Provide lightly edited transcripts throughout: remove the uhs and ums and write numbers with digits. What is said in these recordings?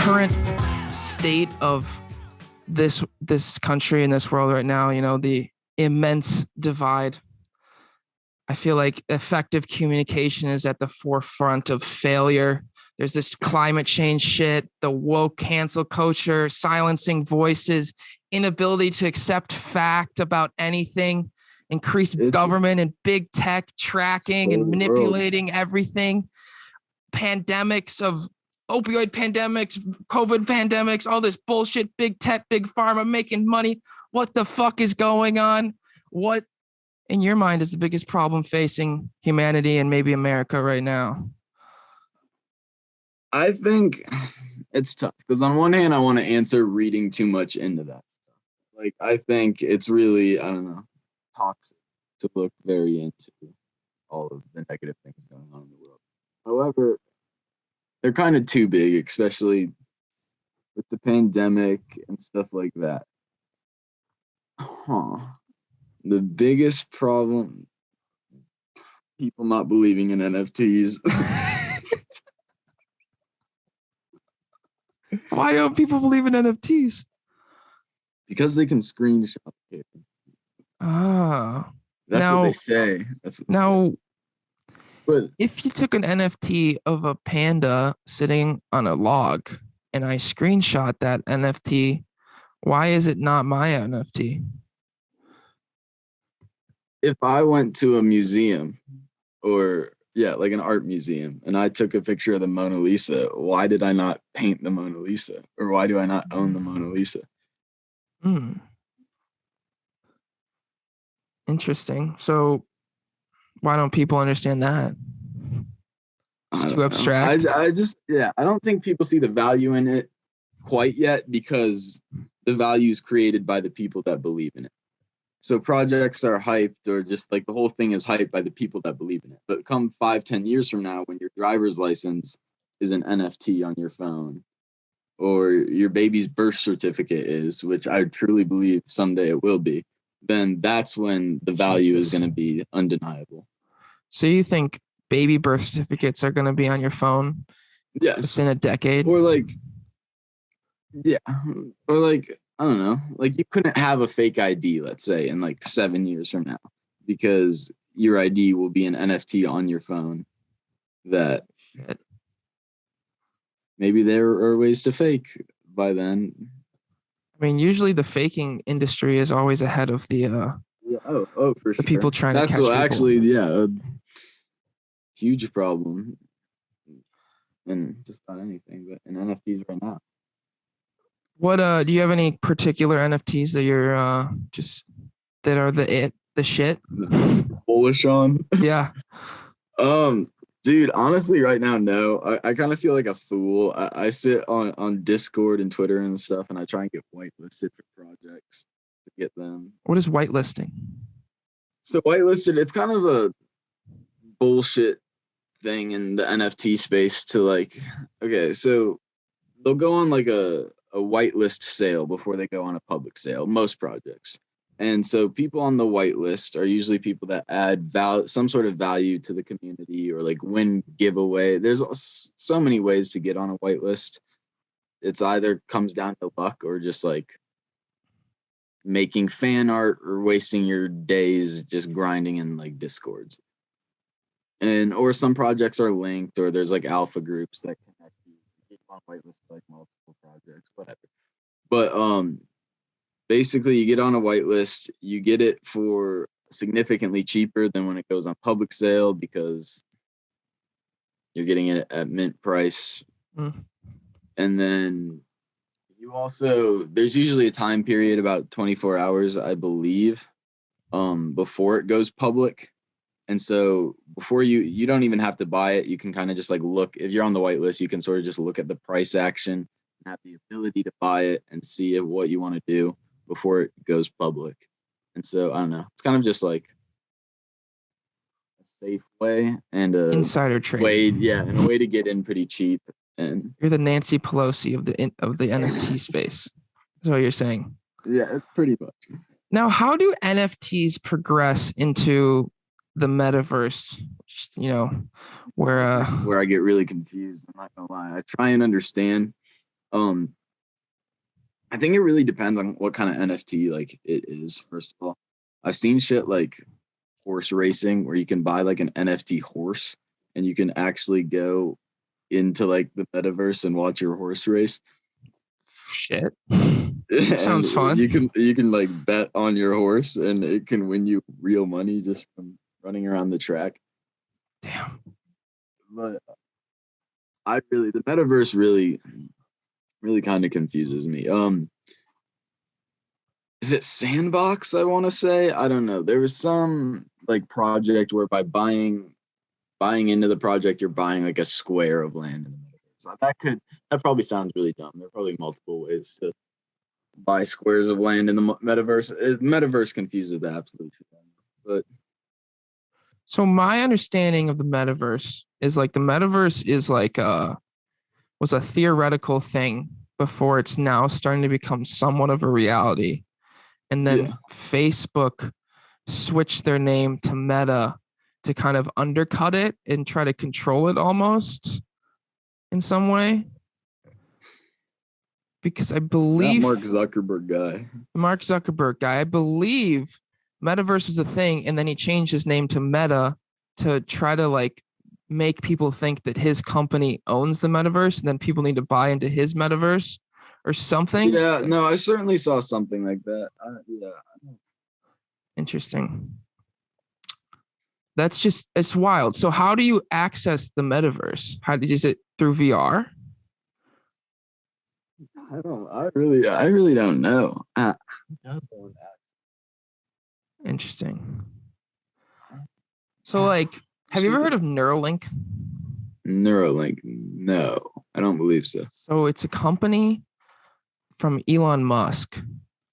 current state of this country and this world right now, you know, the immense divide. I feel like effective communication is at the forefront of failure. There's this climate change shit, the woke cancel culture, silencing voices, inability to accept fact about anything, increased government and big tech tracking and manipulating everything, pandemics of opioid pandemics, COVID pandemics, all this bullshit, big tech, big pharma making money. What the fuck is going on? What, in your mind, is the biggest problem facing humanity and maybe America right now? I think it's tough because on one hand, I want to answer reading too much into that stuff. Like, I think it's really, I don't know, toxic to look very into all of the negative things going on in the world. However, they're kind of too big, especially with the pandemic and stuff like that. The biggest problem, people not believing in NFTs. Why don't people believe in NFTs? Because they can screenshot it. That's what they say. But if you took an NFT of a panda sitting on a log and I screenshot that NFT, why is it not my NFT? If I went to a museum or like an art museum and I took a picture of the Mona Lisa, why did I not paint the Mona Lisa? Or why do I not own the Mona Lisa? Interesting. So why don't people understand that? It's too abstract. I don't think people see the value in it quite yet because the value is created by the people that believe in it. So projects are hyped, or just like the whole thing is hyped by the people that believe in it. But come 5-10 years from now, when your driver's license is an NFT on your phone, or your baby's birth certificate is, which I truly believe someday it will be, then that's when the value is going to be undeniable. So you think baby birth certificates are going to be on your phone? Yes. Within a decade? Or I don't know, like you couldn't have a fake ID, let's say, in like 7 years from now, because your ID will be an NFT on your phone that maybe there are ways to fake by then. I mean, usually the faking industry is always ahead of the for sure. People trying to catch people. Actually, it's a huge problem. And just not anything, but in NFTs right now. What do you have any particular NFTs that you're that are the shit? Bullish on? Yeah. Dude, honestly, right now, no. I kind of feel like a fool. I sit on Discord and Twitter and stuff, and I try and get whitelisted for projects to get them. What is whitelisting? So whitelisted, it's kind of a bullshit thing in the NFT space to like, okay, so they'll go on like a whitelist sale before they go on a public sale, most projects. And so people on the whitelist are usually people that add some sort of value to the community or like win giveaway. There's so many ways to get on a whitelist. It's either comes down to luck or just like making fan art or wasting your days just grinding in like Discords. Or some projects are linked, or there's like alpha groups that connect you. Keep on whitelist like multiple projects, whatever. But basically, you get on a whitelist, you get it for significantly cheaper than when it goes on public sale because you're getting it at mint price. And then you also, there's usually a time period about 24 hours, I believe, before it goes public. And so before you don't even have to buy it. You can kind of just like look, if you're on the whitelist, you can sort of just look at the price action and have the ability to buy it and see what you want to do before it goes public. And so, I don't know, it's kind of just like a safe way and a insider trade way, and a way to get in pretty cheap. And you're the Nancy Pelosi of the NFT space. Is what you're saying. Yeah, pretty much. Now, how do NFTs progress into the metaverse? Where I get really confused. I'm not gonna lie. I try and understand, Um, I think it really depends on what kind of NFT like it is. First of all, I've seen shit like horse racing where you can buy like an NFT horse and you can actually go into like the metaverse and watch your horse race. Shit. And Sounds fun. you can like bet on your horse and it can win you real money just from running around the track. Damn. But the metaverse really kind of confuses me. Is it Sandbox? I want to say, I don't know. There was some like project where by buying into the project, you're buying like a square of land in the metaverse. So that probably sounds really dumb. There are probably multiple ways to buy squares of land in the metaverse. Metaverse confuses the absolute shit out of me. But So my understanding of the metaverse is like the metaverse is like was a theoretical thing before it's now starting to become somewhat of a reality. And then yeah, Facebook switched their name to Meta to kind of undercut it and try to control it almost in some way. Because I that believe Mark Zuckerberg guy. the Mark Zuckerberg guy, I believe Metaverse was a thing, and then he changed his name to Meta to try to like make people think that his company owns the metaverse, and then people need to buy into his metaverse or something. Yeah, no, I certainly saw something like that. Yeah. Interesting. That's just it's wild. So how do you access the metaverse? Is it through VR? I really don't know. Interesting. So like, have you ever heard of Neuralink? Neuralink? No, I don't believe so. So it's a company from Elon Musk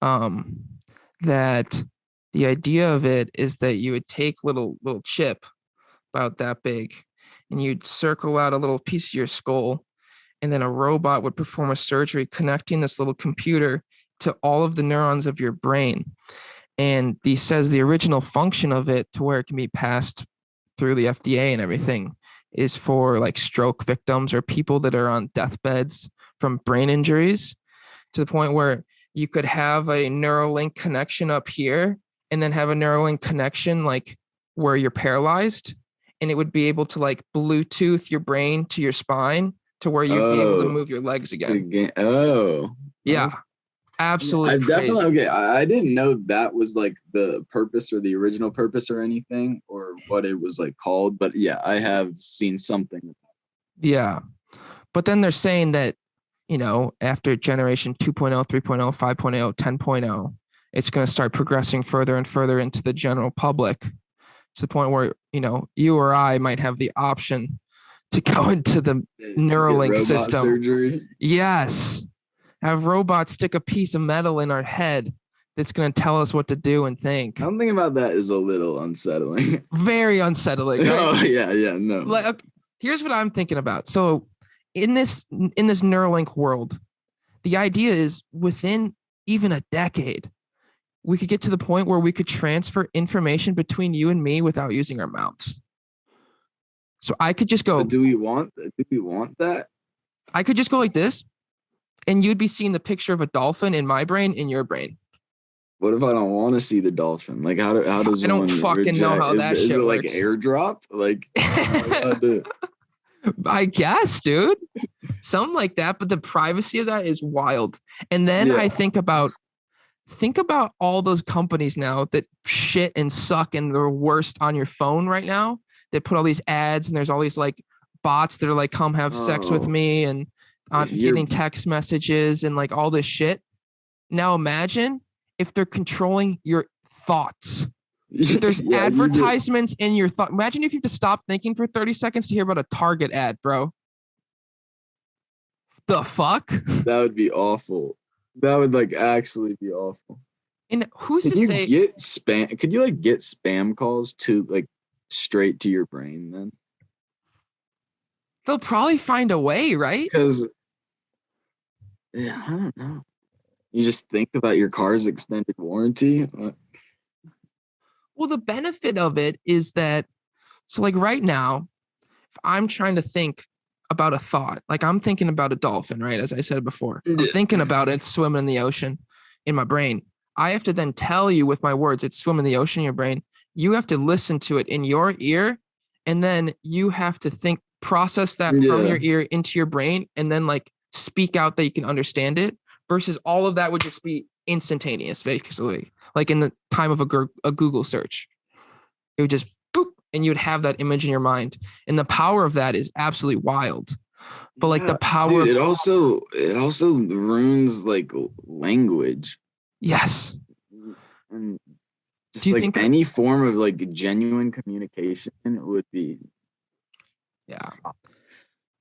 um, that the idea of it is that you would take little chip about that big and you'd circle out a little piece of your skull and then a robot would perform a surgery connecting this little computer to all of the neurons of your brain. And he says the original function of it to where it can be passed through the FDA and everything is for like stroke victims or people that are on deathbeds from brain injuries, to the point where you could have a Neuralink connection up here and then have a Neuralink connection like where you're paralyzed, and it would be able to like Bluetooth your brain to your spine to where you'd be able to move your legs again. Yeah, absolutely I crazy. definitely okay. I didn't know that was like the purpose or the original purpose or anything or what it was like called, but yeah, I have seen something. Yeah. But then they're saying that, after generation 2.0, 3.0, 5.0, 10.0, it's going to start progressing further and further into the general public to the point where, you or I might have the option to go into the Neuralink system. Surgery. Yes. Have robots stick a piece of metal in our head that's going to tell us what to do and think. Something about that is a little unsettling. Very unsettling. Right? Oh, yeah, no. Like, here's what I'm thinking about. So in this Neuralink world, the idea is within even a decade, we could get to the point where we could transfer information between you and me without using our mouths. So I could just go. But do we want that? I could just go like this, and you'd be seeing the picture of a dolphin in my brain, in your brain. What if I don't want to see the dolphin? Like, how does I don't fucking know how that shit works? Is it like works. airdrop? Like, I guess, dude. Something like that. But the privacy of that is wild. And then I think about all those companies now that shit and suck and they're worst on your phone right now. They put all these ads and there's all these like bots that are like, come have sex with me and getting text messages and like all this shit. Now imagine if they're controlling your thoughts. If there's advertisements in your thought. Imagine if you have to stop thinking for 30 seconds to hear about a Target ad, bro. The fuck? That would be awful. That would like actually be awful. And who's Could to you say get spam? Could you like get spam calls to like straight to your brain then? They'll probably find a way, right? Because I don't know. You just think about your car's extended warranty. Well, the benefit of it is that, so like right now, if I'm trying to think about a thought. Like I'm thinking about a dolphin, right? As I said before, I'm Yeah. thinking about it swimming in the ocean in my brain. I have to then tell you with my words, it's swimming in the ocean in your brain. You have to listen to it in your ear, and then you have to think, process that from Yeah. your ear into your brain, and then like speak out that you can understand it. Versus all of that would just be instantaneous, basically, like in the time of a Google search. It would just boop, and you'd have that image in your mind. And the power of that is absolutely wild. But like the Yeah, power dude, of it also ruins like language yes. and Do just you like think any form of like genuine communication would be yeah.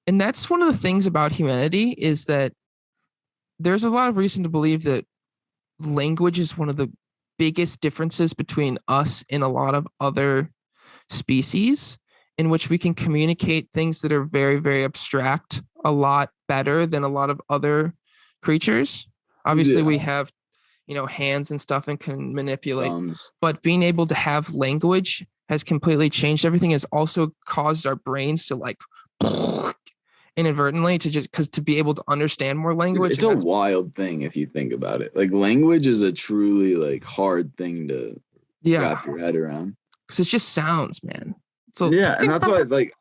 And that's one of the things about humanity is that there's a lot of reason to believe that language is one of the biggest differences between us and a lot of other species in which we can communicate things that are very, very abstract a lot better than a lot of other creatures. Obviously, yeah, we have, hands and stuff and can manipulate, thumbs. but being able to have language has completely changed everything, has also caused our brains to like inadvertently to just because to be able to understand more Dude, language. it's And a that's, wild thing if you think about it. Like language is a truly like hard thing to yeah, wrap your head around. because it's just sounds, man. So Yeah, and that's why like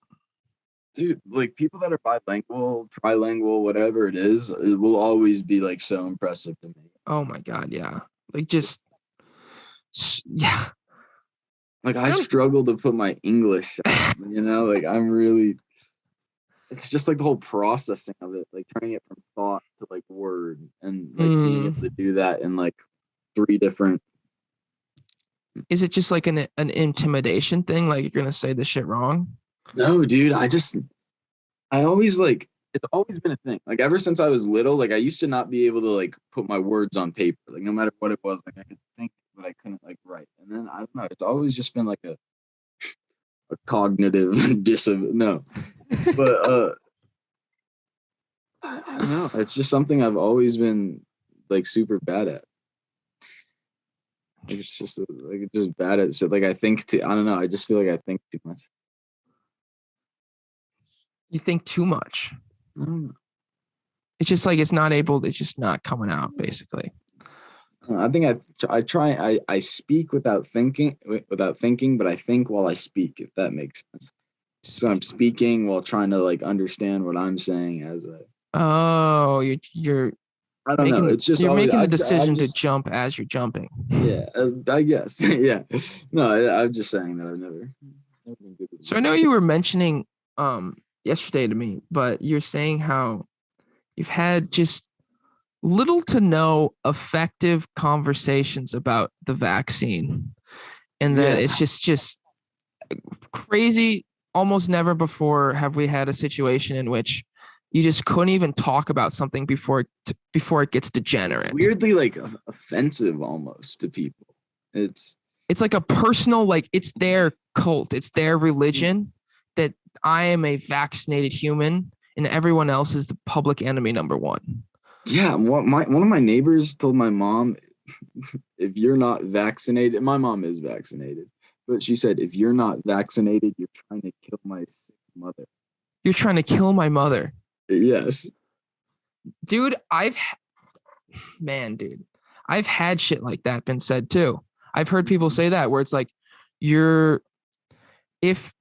dude, like people that are bilingual, trilingual, whatever it is, it will always be like so impressive to me. oh my God, yeah. Like just yeah. Like I I don't struggle to put my English out, like I'm really it's just like the whole processing of it, like turning it from thought to like word and like being able to do that in like three different is it just like an intimidation thing? Like you're gonna say this shit wrong? No, dude, I always like it's always been a thing. Like ever since I was little, like I used to not be able to like put my words on paper. Like no matter what it was, like I could think but I couldn't like write. And then I don't know, it's always just been like a cognitive no. But I don't know. It's just something I've always been like super bad at. Like it's just like it's just bad at shit. Like I think too. I don't know. I just feel like I think too much. You think too much. I don't know. It's just like it's not able. It's just not coming out. Basically, I think I try I speak without thinking, but I think while I speak. If that makes sense. So I'm speaking while trying to like understand what I'm saying as a. oh, you're I don't know. making It's just you're always making the I've decision to just jump as you're jumping. yeah. I guess yeah. No, I'm just saying that I've never been good with So I know you were mentioning yesterday to me, but you're saying how you've had just little to no effective conversations about the vaccine, and that yeah. it's just crazy. Almost never before have we had a situation in which you just couldn't even talk about something before it gets It's degenerate. weirdly like offensive almost to people. It's It's like a personal, like it's their cult, it's their religion that I am a vaccinated human and everyone else is the public enemy number one. yeah. One of my neighbors told my mom, if you're not vaccinated, my mom is vaccinated, but she said if you're not vaccinated, you're trying to kill my sick mother. You're trying to kill my mother. Yes. Dude, dude, I've had shit like that been said too. I've heard people say that where it's like, you're, if,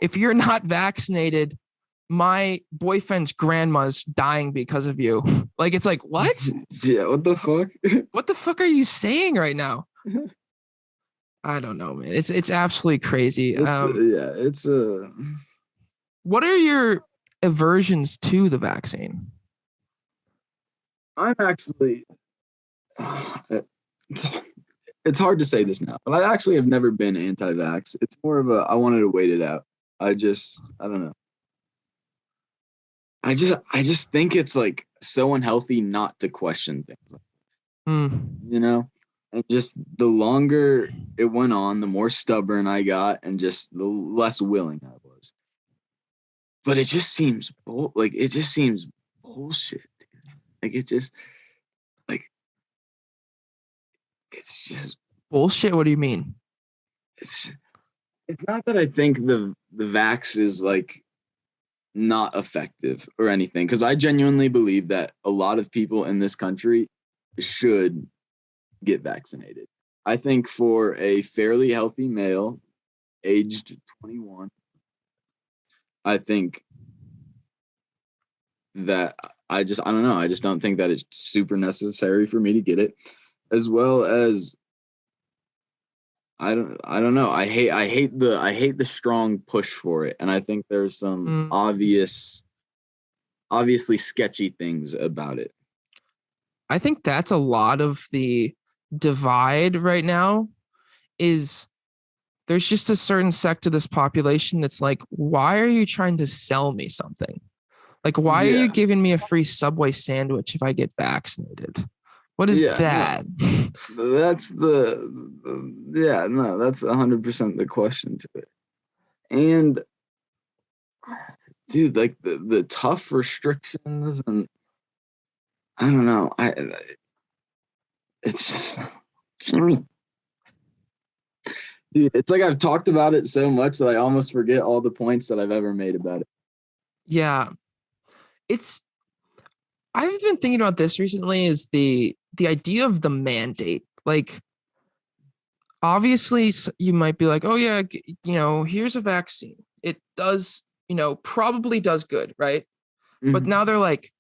if you're not vaccinated, my boyfriend's grandma's dying because of you. Like, it's like, what? Yeah. What the fuck? What the fuck are you saying right now? I don't know, man. It's absolutely crazy. It's yeah. It's What are your aversions to the vaccine? I'm actually. It's, it's hard to say this now, but I actually have never been anti-vax. It's more of a I wanted to wait it out. I don't know. I just think it's like so unhealthy not to question things, you know? And just the longer it went on, the more stubborn I got and just the less willing I was. But it just seems it just seems bullshit. Dude. Like it just like it's just Bullshit. What do you mean? it's it's not that I think the vax is like not effective or anything, because I genuinely believe that a lot of people in this country should get vaccinated. I think for a fairly healthy male aged 21, I think that I don't know. I just don't think that it's super necessary for me to get it, as well as I don't know. I hate the strong push for it, and I think there's some obviously sketchy things about it. I think that's a lot of the divide right now is there's just a certain sect of this population that's like, why are you trying to sell me something? Like, why are you giving me a free Subway sandwich if I get vaccinated? What is that? No, that's that's 100% the question to it. And dude, like the tough restrictions, and I don't know. It's just, dude, it's like I've talked about it so much that I almost forget all the points that I've ever made about it. Yeah. I've been thinking about this recently is the idea of the mandate. Like, obviously you might be like, oh yeah, here's a vaccine. It does, probably does good, right? Mm-hmm. But now they're like,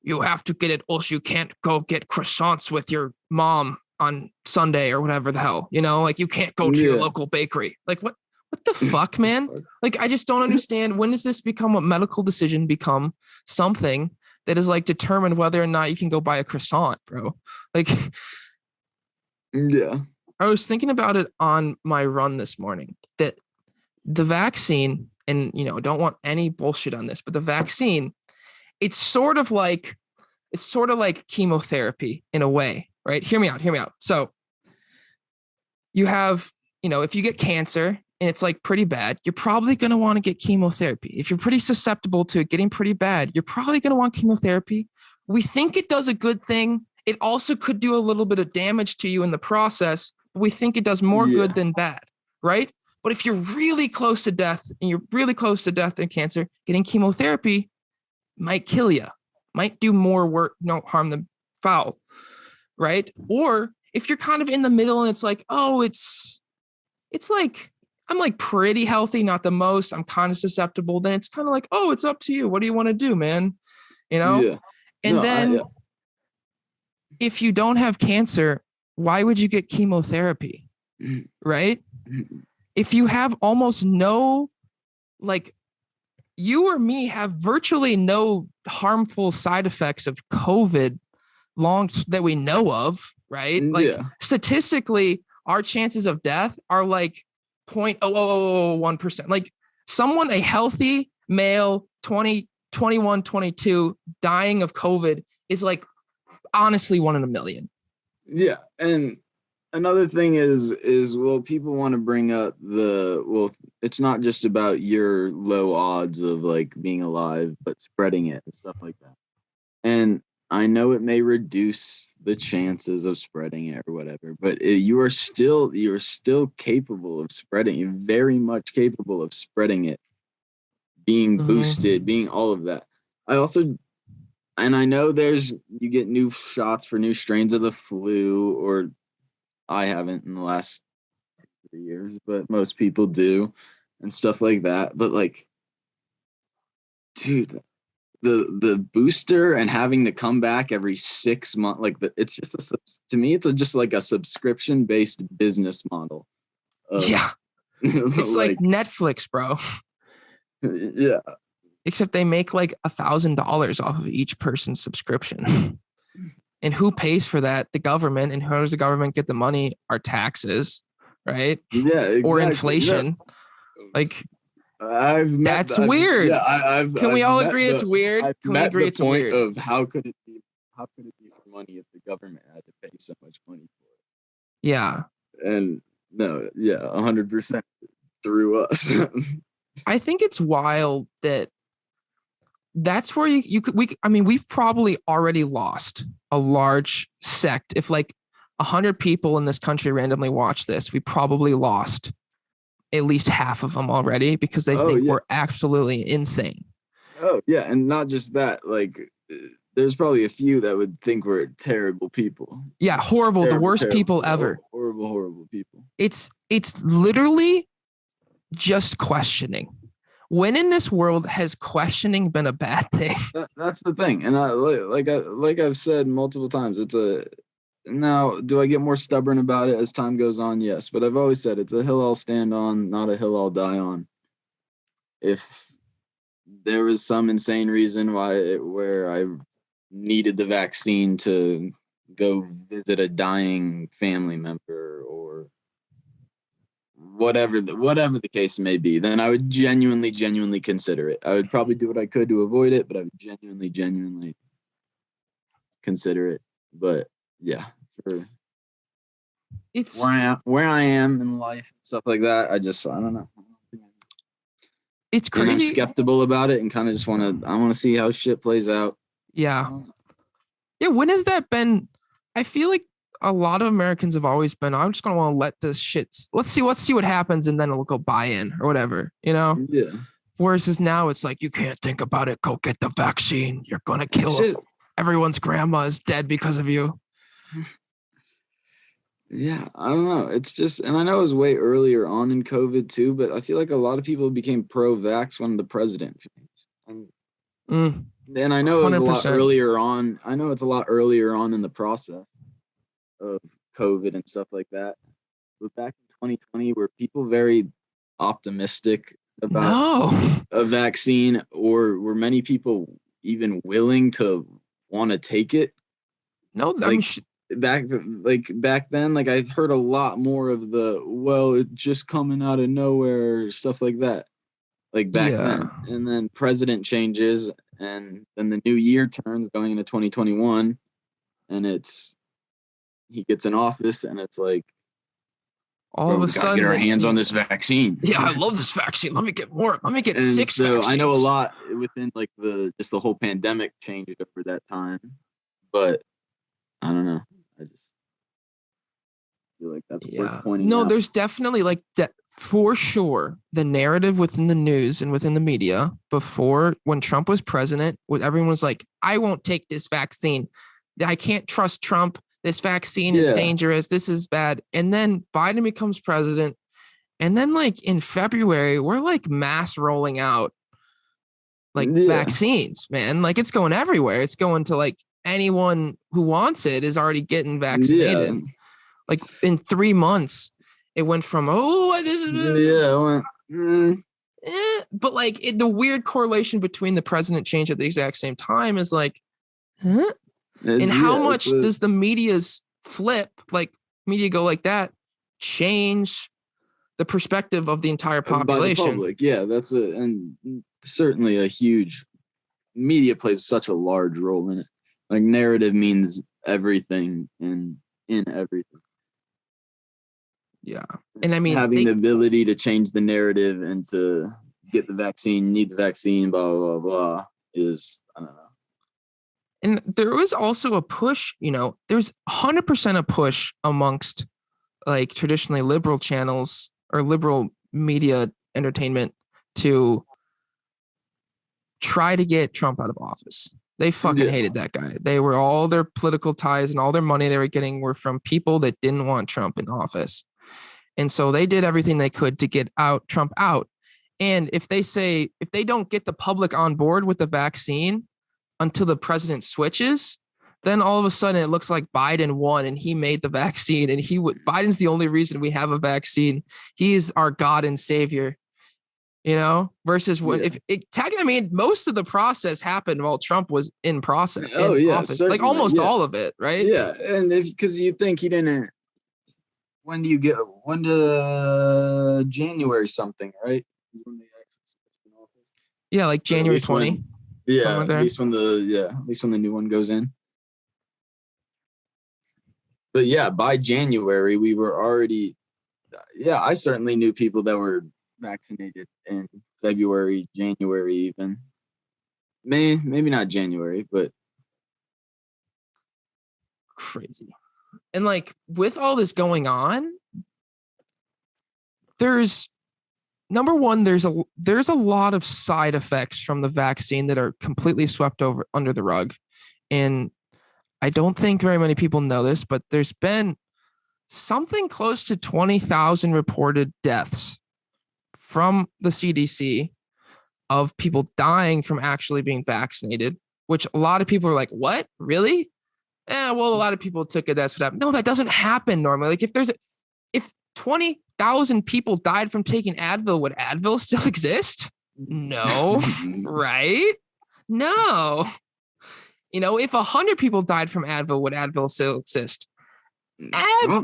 you have to get it, else you can't go get croissants with your mom on Sunday or whatever the hell, like you can't go to your local bakery. Like what the fuck, man? Like, I just don't understand. When does this become a medical decision become something that is like determined whether or not you can go buy a croissant, bro? Like, yeah. I was thinking about it on my run this morning that the vaccine, and don't want any bullshit on this, but the vaccine, it's sort of like chemotherapy in a way, right? Hear me out. So you have, if you get cancer and it's like pretty bad, you're probably going to want to get chemotherapy. If you're pretty susceptible to it getting pretty bad, you're probably going to want chemotherapy. We think it does a good thing. It also could do a little bit of damage to you in the process. But we think it does more good than bad, right? But if you're really close to death in cancer, getting chemotherapy might kill you, might do more work, no harm than foul, right? Or if you're kind of in the middle and it's like, oh, it's like, I'm like pretty healthy, not the most, I'm kind of susceptible, then it's kind of like, oh, it's up to you. What do you want to do, man? And then if you don't have cancer, why would you get chemotherapy? Right? If you have almost no, like, you or me have virtually no harmful side effects of COVID that we know of, right? Like, statistically, our chances of death are like 0.0001%. Like, a healthy male, 20, 21, 22, dying of COVID is like honestly 1 in a million. Yeah. And another thing is people want to bring up it's not just about your low odds of like being alive, but spreading it and stuff like that. And I know it may reduce the chances of spreading it or whatever, but you are still capable of spreading. You're very much capable of spreading it, being boosted, being all of that. And I know you get new shots for new strains of the flu, or I haven't in the last 3 years, but most people do and stuff like that. But like, dude, the booster and having to come back every 6 months, like it's just to me, it's just like a subscription based business model. It's like Netflix, bro. Yeah. Except they make like $1,000 off of each person's subscription. And who pays for that? The government. And how does the government get the money? Our taxes, right? Yeah, exactly. Or inflation. Yeah. Like, that's weird. Can we all agree it's weird? Can we agree it's weird? Of how could it be for money if the government had to pay so much money for it? Yeah. And 100% through us. I think it's wild that's where we've probably already lost a large sect. If like 100 people in this country randomly watch this, we probably lost at least half of them already because they think we're absolutely insane. Oh yeah, and not just that. Like, there's probably a few that would think we're terrible people. Yeah, horrible, the Terrible, worst terrible, people ever. horrible, horrible people. It's literally just questioning. When in this world has questioning been a bad thing? That's the thing, and like I've said multiple times, it's a. Now, do I get more stubborn about it as time goes on? Yes, but I've always said it's a hill I'll stand on, not a hill I'll die on. If there was some insane reason where I needed the vaccine to go visit a dying family member or whatever the case may be, then I would genuinely consider it. I would probably do what I could to avoid it, but I would genuinely consider it. But yeah, for It's where I am in life, stuff like that, I don't know. it's And I'm crazy. skeptical about it and kind of just want to see how shit plays out. Yeah. Yeah, when has that been? I feel like a lot of Americans have always been, I'm just gonna want to let this shit. Let's see what happens, and then it'll go buy in or whatever, you know. Yeah. Whereas now it's like you can't think about it. Go get the vaccine. You're gonna kill Shit. everyone's grandma is dead because of you. Yeah, I don't know. It's just, and I know it was way earlier on in COVID too, but I feel like a lot of people became pro-vax when the president changed. And I know it was a lot 100%. earlier on. I know it's a lot earlier on in the process of COVID and stuff like that. But back in 2020, were people very optimistic about a vaccine, or were many people even willing to want to take it? No, like back then, like I've heard a lot more of the it's just coming out of nowhere stuff like that. Like back then, and then president changes, and then the new year turns going into 2021, and he gets in office, and it's like, all of a we gotta sudden get our hands on this vaccine. Yeah, I love this vaccine. Let me get more. Let me get And 6 so vaccines. I know a lot within like the whole pandemic changed over that time, but I don't know. I just feel like that's worth pointing out. There's definitely like for sure the narrative within the news and within the media before, when Trump was president, everyone was like, I won't take this vaccine. I can't trust Trump. This vaccine is dangerous. This is bad. And then Biden becomes president. And then like in February, we're like mass rolling out like vaccines, man. Like it's going everywhere. It's going to like anyone who wants it is already getting vaccinated. Yeah. Like in 3 months, it went from this is but like the weird correlation between the president change at the exact same time is like, and how much does the media's flip, like media go like that, change the perspective of the entire population? By the public, yeah, and certainly a huge media plays such a large role in it. Like narrative means everything in everything. Yeah. And I mean, having the ability to change the narrative and to get the vaccine, need the vaccine, blah, blah, blah, is, I don't know. And there was also a push, there's 100% a push amongst like traditionally liberal channels or liberal media entertainment to try to get Trump out of office. They fucking hated that guy. They were, all their political ties and all their money they were getting were from people that didn't want Trump in office. And so they did everything they could to get Trump out. And if they don't get the public on board with the vaccine until the president switches, then all of a sudden it looks like Biden won and he made the vaccine, and Biden's the only reason we have a vaccine. He is our God and savior, versus if it technically, I mean, most of the process happened while Trump was in process. Office. Like almost all of it, right? Yeah. And because you think he didn't, when January something, right? Yeah, like January 20. At least when the new one goes in. But yeah, by January we were already. Yeah, I certainly knew people that were vaccinated in February, January, even. Maybe not January, but crazy. And like with all this going on, there's number one, there's a lot of side effects from the vaccine that are completely swept over under the rug. And I don't think very many people know this, but there's been something close to 20,000 reported deaths from the CDC of people dying from actually being vaccinated, which a lot of people are like, what? Really? Yeah, well, a lot of people took it. That's what happened. No, that doesn't happen normally. Like if 20,000 people died from taking Advil, would Advil still exist? No, right? No. If 100 people died from Advil, would Advil still exist?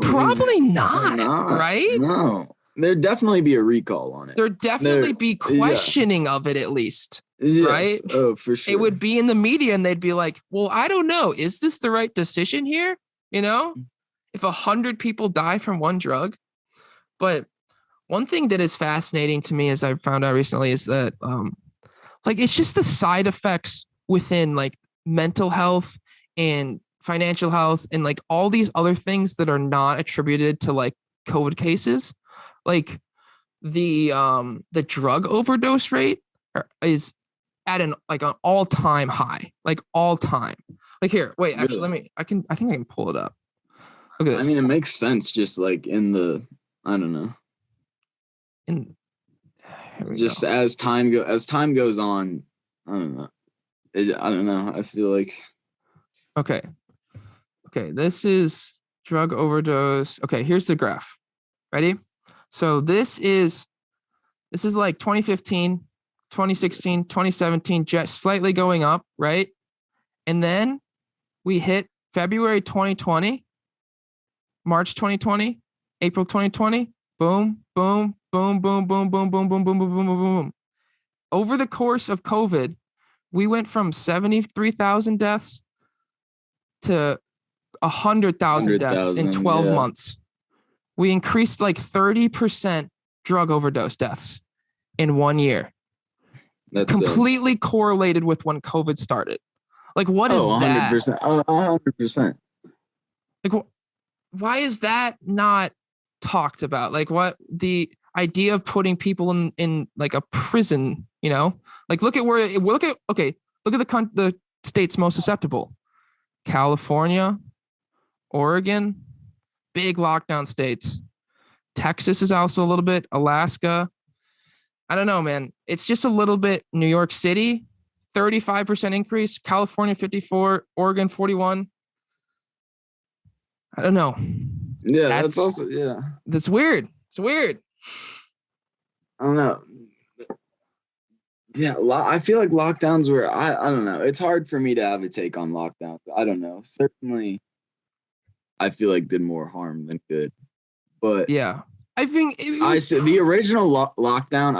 Probably not, right? No. There'd definitely be a recall on it. There'd definitely be questioning of it at least, yes. Right? Oh, for sure. It would be in the media and they'd be like, well, I don't know. Is this the right decision here? If 100 people die from one drug. But one thing that is fascinating to me, as I found out recently, is that it's just the side effects within like mental health and financial health and like all these other things that are not attributed to like COVID cases. Like the drug overdose rate is at an all-time high, like all time. Like here, wait, actually, I think I can pull it up. Look at this. I mean, it makes sense just like in the, I don't know. Just as time goes on, I don't know. I don't know. I feel like. Okay. This is drug overdose. Okay, here's the graph. Ready? So this is like 2015, 2016, 2017, just slightly going up, right? And then we hit February 2020, March 2020, April 2020, boom, boom, boom, boom, boom, boom, boom, boom, boom, boom, boom, boom, boom. Over the course of COVID, we went from 73,000 deaths to 100,000 deaths in 12 months. We increased like 30% drug overdose deaths in 1 year. That's completely correlated with when COVID started. Like, what is 100%, that? 100%. Like, why is that not talked about? Like, what the idea of putting people in like a prison, like look at the states most susceptible. California, Oregon, big lockdown states. Texas is also a little bit, Alaska. I don't know, man. It's just a little bit. New York City, 35% increase. California, 54. Oregon, 41. I don't know. Yeah, that's also, yeah. That's weird. It's weird. I don't know. Yeah, I feel like lockdowns were, I don't know. It's hard for me to have a take on lockdowns. I don't know. Certainly, I feel like did more harm than good. But yeah, I think I said the original lockdown.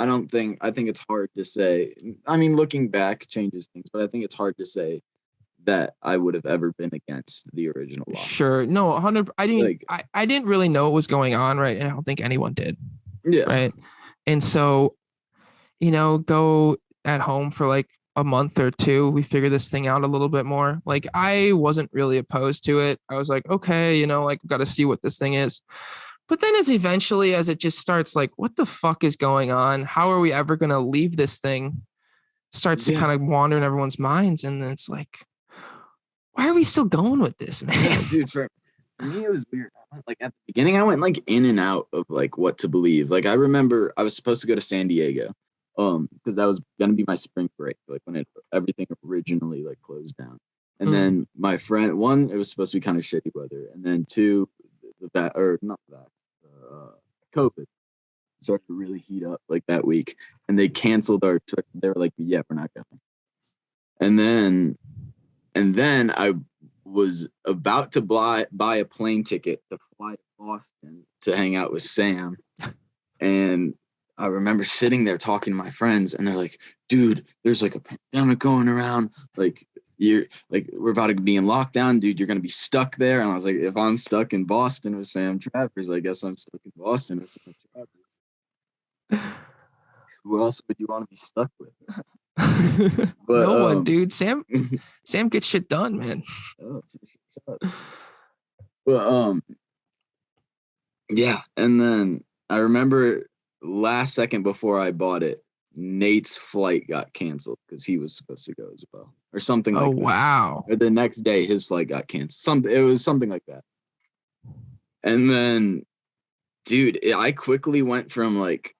I think it's hard to say. I mean, looking back changes things, but I think it's hard to say that I would have ever been against the original lockdown. Sure, no, 100. I didn't really know what was going on, right? And I don't think anyone did. Yeah. Right. And so, go at home for like a month or two. We figure this thing out a little bit more. Like, I wasn't really opposed to it. I was like, okay, got to see what this thing is. But then as it just starts like, what the fuck is going on? How are we ever going to leave this thing? Starts to kind of wander in everyone's minds. And then it's like, why are we still going with this, man? Yeah, dude, for me, it was weird. Like at the beginning, I went like in and out of like what to believe. Like I remember I was supposed to go to San Diego, because that was gonna be my spring break, like when everything originally like closed down. And then my friend, one, it was supposed to be kind of shitty weather, and then two, COVID started to really heat up like that week, and they canceled our trip. They were like, "Yeah, we're not going." And then I was about to buy a plane ticket to fly to Boston to hang out with Sam. And I remember sitting there talking to my friends, and they're like, dude, there's like a pandemic going around. Like, we're about to be in lockdown, dude. You're going to be stuck there. And I was like, if I'm stuck in Boston with Sam Travers, I guess I'm stuck in Boston with Sam Travers. Who else would you want to be stuck with? But, no one, dude. Sam gets shit done, man. But yeah, and then I remember last second before I bought it, Nate's flight got canceled because he was supposed to go as well, or something Oh like that. wow. Or the next day, his flight got canceled. It was something like that. And then, dude, I quickly went from like,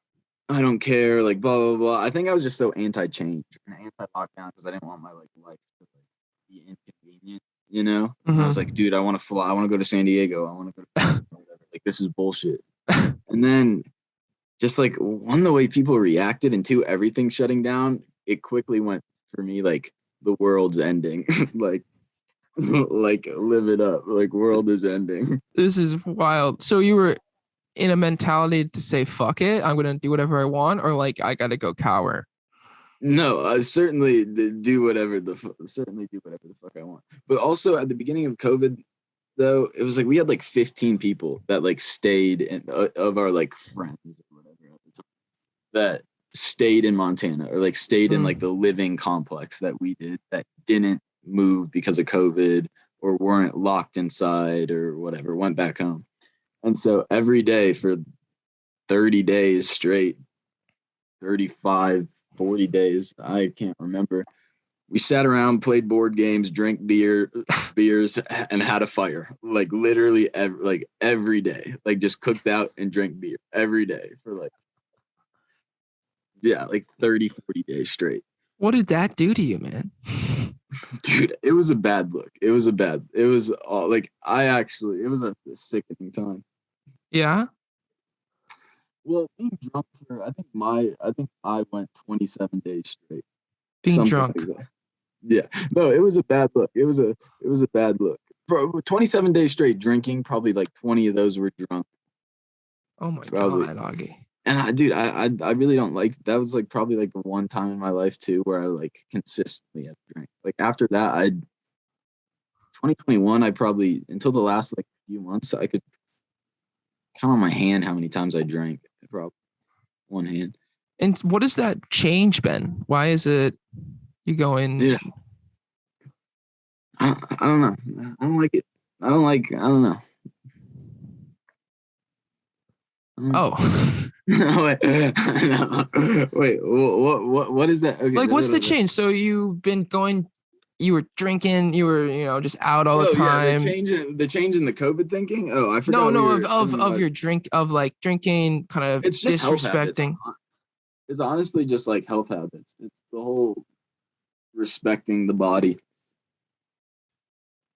I don't care, like blah blah blah. I think I was just so anti-change and anti-lockdown because I didn't want my like life to like be inconvenient, you know. And I was like, dude, I want to fly. I want to go to San Diego. I want to go to whatever. Like this is bullshit. And then, just like one, the way people reacted, and two, everything shutting down, it quickly went for me like the world's ending. like live it up, like world is ending. This is wild. So you were in a mentality to say fuck it, I'm gonna do whatever I want, or like I gotta go cower? No, I certainly do whatever the fuck I want. But also at the beginning of COVID, though, it was like we had like 15 people that like stayed in, of our like friends or whatever at the time, that stayed in Montana or like stayed in like the living complex that we did, that didn't move because of COVID or weren't locked inside or whatever, went back home. And so every day for 30 days straight, 35, 40 days, I can't remember, we sat around, played board games, drank beers, and had a fire. Like literally every day. Like just cooked out and drank beer every day for like, yeah, like 30, 40 days straight. What did that do to you, man? Dude, it was a bad look. It was all like, it was a sickening time. Yeah. Well, being drunk for, I think I went 27 days straight. Being Something drunk. like that. Yeah. No, it was a bad look. It was a bad look. For 27 days straight drinking, probably like 20 of those were drunk. Oh my Probably. god, Augie. And I really don't like, that was like probably like the one time in my life too where I like consistently had drank. Like after that, 2021, I probably, until the last like few months, I could count on my hand how many times I drank. Probably one hand. And what has that change been? Why is it you going? Dude, I don't know. I don't like it. I don't know. Oh. Wait, no. Wait, what is that? Okay, Like what's the change? So you've been going, you were drinking, you were, just out all the yeah, time. the change in the COVID thinking. Oh, I No, forgot. no, of your drink, of like drinking, kind of It's just health habits. disrespecting. It's honestly just like health habits. It's the whole respecting the body.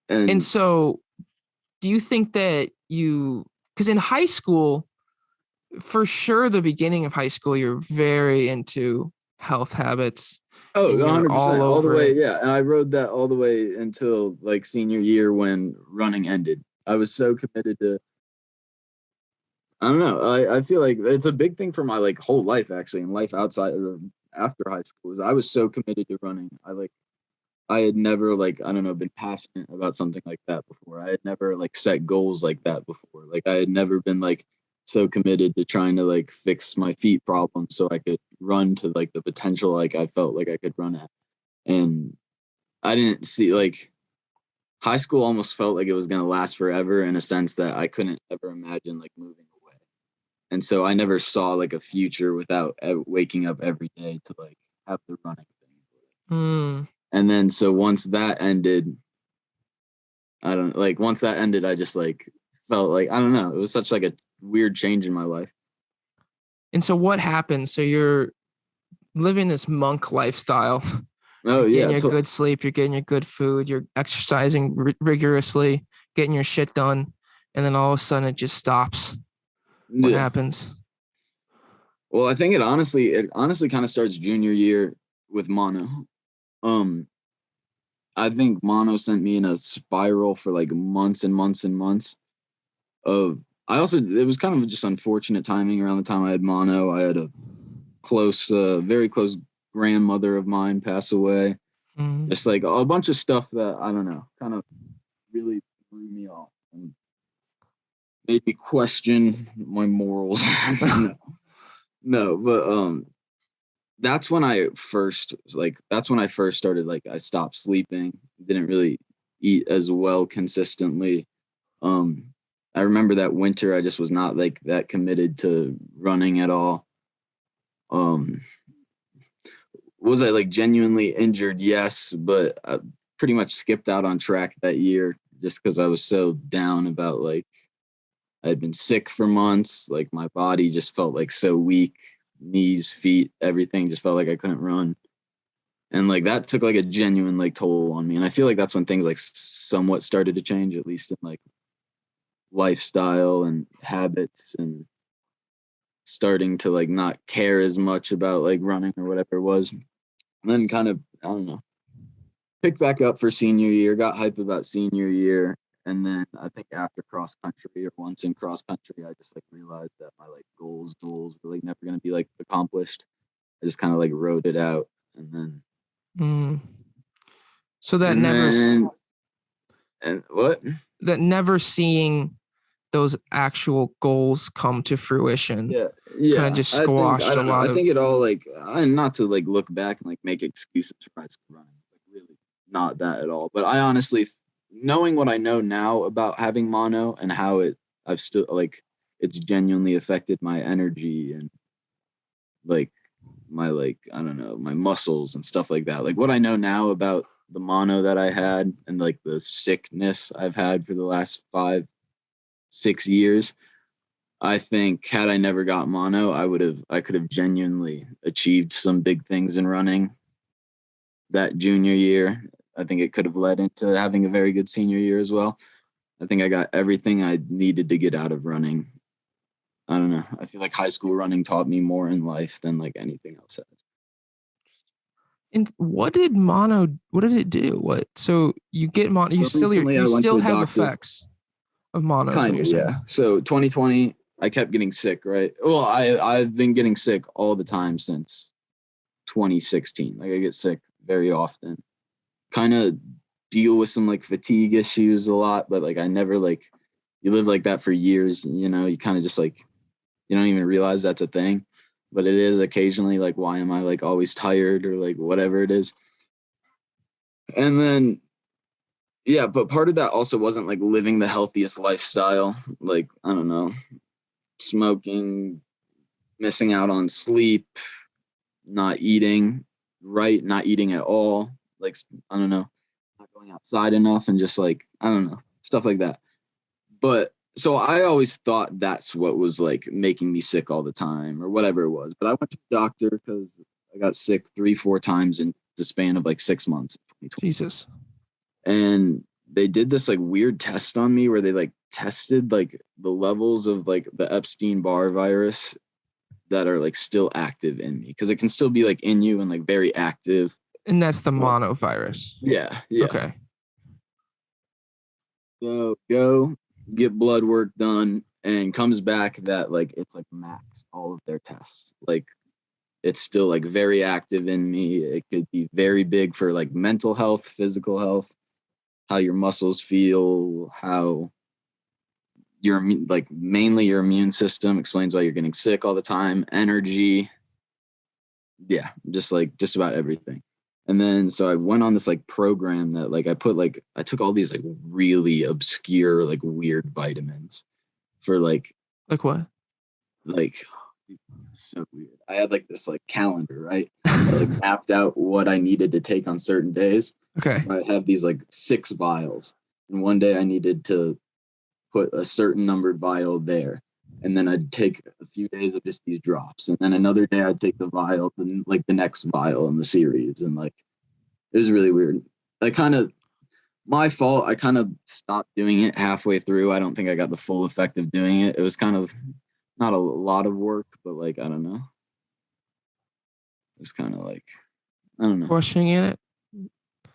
And so do you think that because in high school, for sure, the beginning of high school, you're very into health habits. Oh, And you're 100%, all all the over way. it. Yeah, and I rode that all the way until like senior year when running ended. I was so committed to. I don't know. I feel like it's a big thing for my like whole life actually, and life outside or after high school. Is I was so committed to running. I had never like, I don't know, been passionate about something like that before. I had never like set goals like that before. Like I had never been like so committed to trying to like fix my feet problem so I could run to like the potential like I felt like I could run at. And I didn't see like high school almost felt like it was going to last forever in a sense that I couldn't ever imagine like moving away. And so I never saw like a future without waking up every day to like have the running thing. And then so once that ended, I just like felt like, I don't know, it was such like a weird change in my life. And so what happened? So you're living this monk lifestyle. Oh You're getting yeah. your good sleep, you're getting your good food, you're exercising rigorously, getting your shit done, and then all of a sudden it just stops. What happens? Well, I think it honestly kind of starts junior year with mono. I think mono sent me in a spiral for like months and months and months of, it was kind of just unfortunate timing around the time I had mono. I had a very close grandmother of mine pass away. Just like a bunch of stuff that, I don't know, kind of really threw me off and made me question my morals. No, but that's when I first started, like, I stopped sleeping, didn't really eat as well consistently. I remember that winter I just was not like that committed to running at all. Um, was I like genuinely injured? Yes, but I pretty much skipped out on track that year just because I was so down about like I'd been sick for months. Like my body just felt like so weak, knees, feet, everything just felt like I couldn't run. And like that took like a genuine like toll on me. And I feel like that's when things like somewhat started to change, at least in like lifestyle and habits, and starting to like not care as much about like running or whatever it was. And then kind of, I don't know, picked back up for senior year, got hype about senior year. And then I think after cross country, or once in cross country, I just like realized that my like goals were like never going to be like accomplished. I just kind of like wrote it out. And then, So that and never, then, and what? that never seeing those actual goals come to fruition Yeah, kind of yeah. just squashed a I don't know. I lot of. think it all like, and not to like look back and like make excuses for high school running, like really not that at all. But I honestly, knowing what I know now about having mono and how I've still like, it's genuinely affected my energy and like my like, I don't know, my muscles and stuff like that. Like what I know now about the mono that I had and like the sickness I've had for the last 5, 6 years. I think had I never got mono, I could have genuinely achieved some big things in running that junior year. I think it could have led into having a very good senior year as well. I think I got everything I needed to get out of running. I don't know. I feel like high school running taught me more in life than like anything else has. And what did mono? What did it do? What? So you get mono. So recently I You went to still a have doctor. effects of mono. Is what Kind you're of, saying? yeah. So 2020, I kept getting sick, right? Well, I've been getting sick all the time since 2016. Like I get sick very often. Kind of deal with some like fatigue issues a lot, but like I never like, you live like that for years, you know, you kind of just like, you don't even realize that's a thing, but it is occasionally like, why am I like always tired or like whatever it is. And then, yeah, but part of that also wasn't like living the healthiest lifestyle. Like, I don't know, smoking, missing out on sleep, not eating right, not eating at all. Like, I don't know, not going outside enough, and just like, I don't know, stuff like that. But so I always thought that's what was like making me sick all the time or whatever it was. But I went to the doctor because I got sick 3, 4 times in the span of like 6 months. Jesus. And they did this like weird test on me where they like tested like the levels of like the Epstein-Barr virus that are like still active in me, because it can still be like in you and like very active. And that's the monovirus. Yeah, yeah. Okay. So go get blood work done, and comes back that like it's like max all of their tests. Like it's still like very active in me. It could be very big for like mental health, physical health, how your muscles feel, how your like mainly your immune system, explains why you're getting sick all the time, energy. Yeah, just about everything. And then so I went on this like program that like I took all these like really obscure like weird vitamins for like what? like so weird. I had like this like calendar, right? That like mapped out what I needed to take on certain days. Okay. So I have these like 6 vials. And one day I needed to put a certain numbered vial there. And then I'd take a few days of just these drops. And then another day I'd take the vial, like the next vial in the series. And like, it was really weird. My fault. I kind of stopped doing it halfway through. I don't think I got the full effect of doing it. It was kind of not a lot of work, but like, I don't know. It's kind of like, I don't know. Questioning it.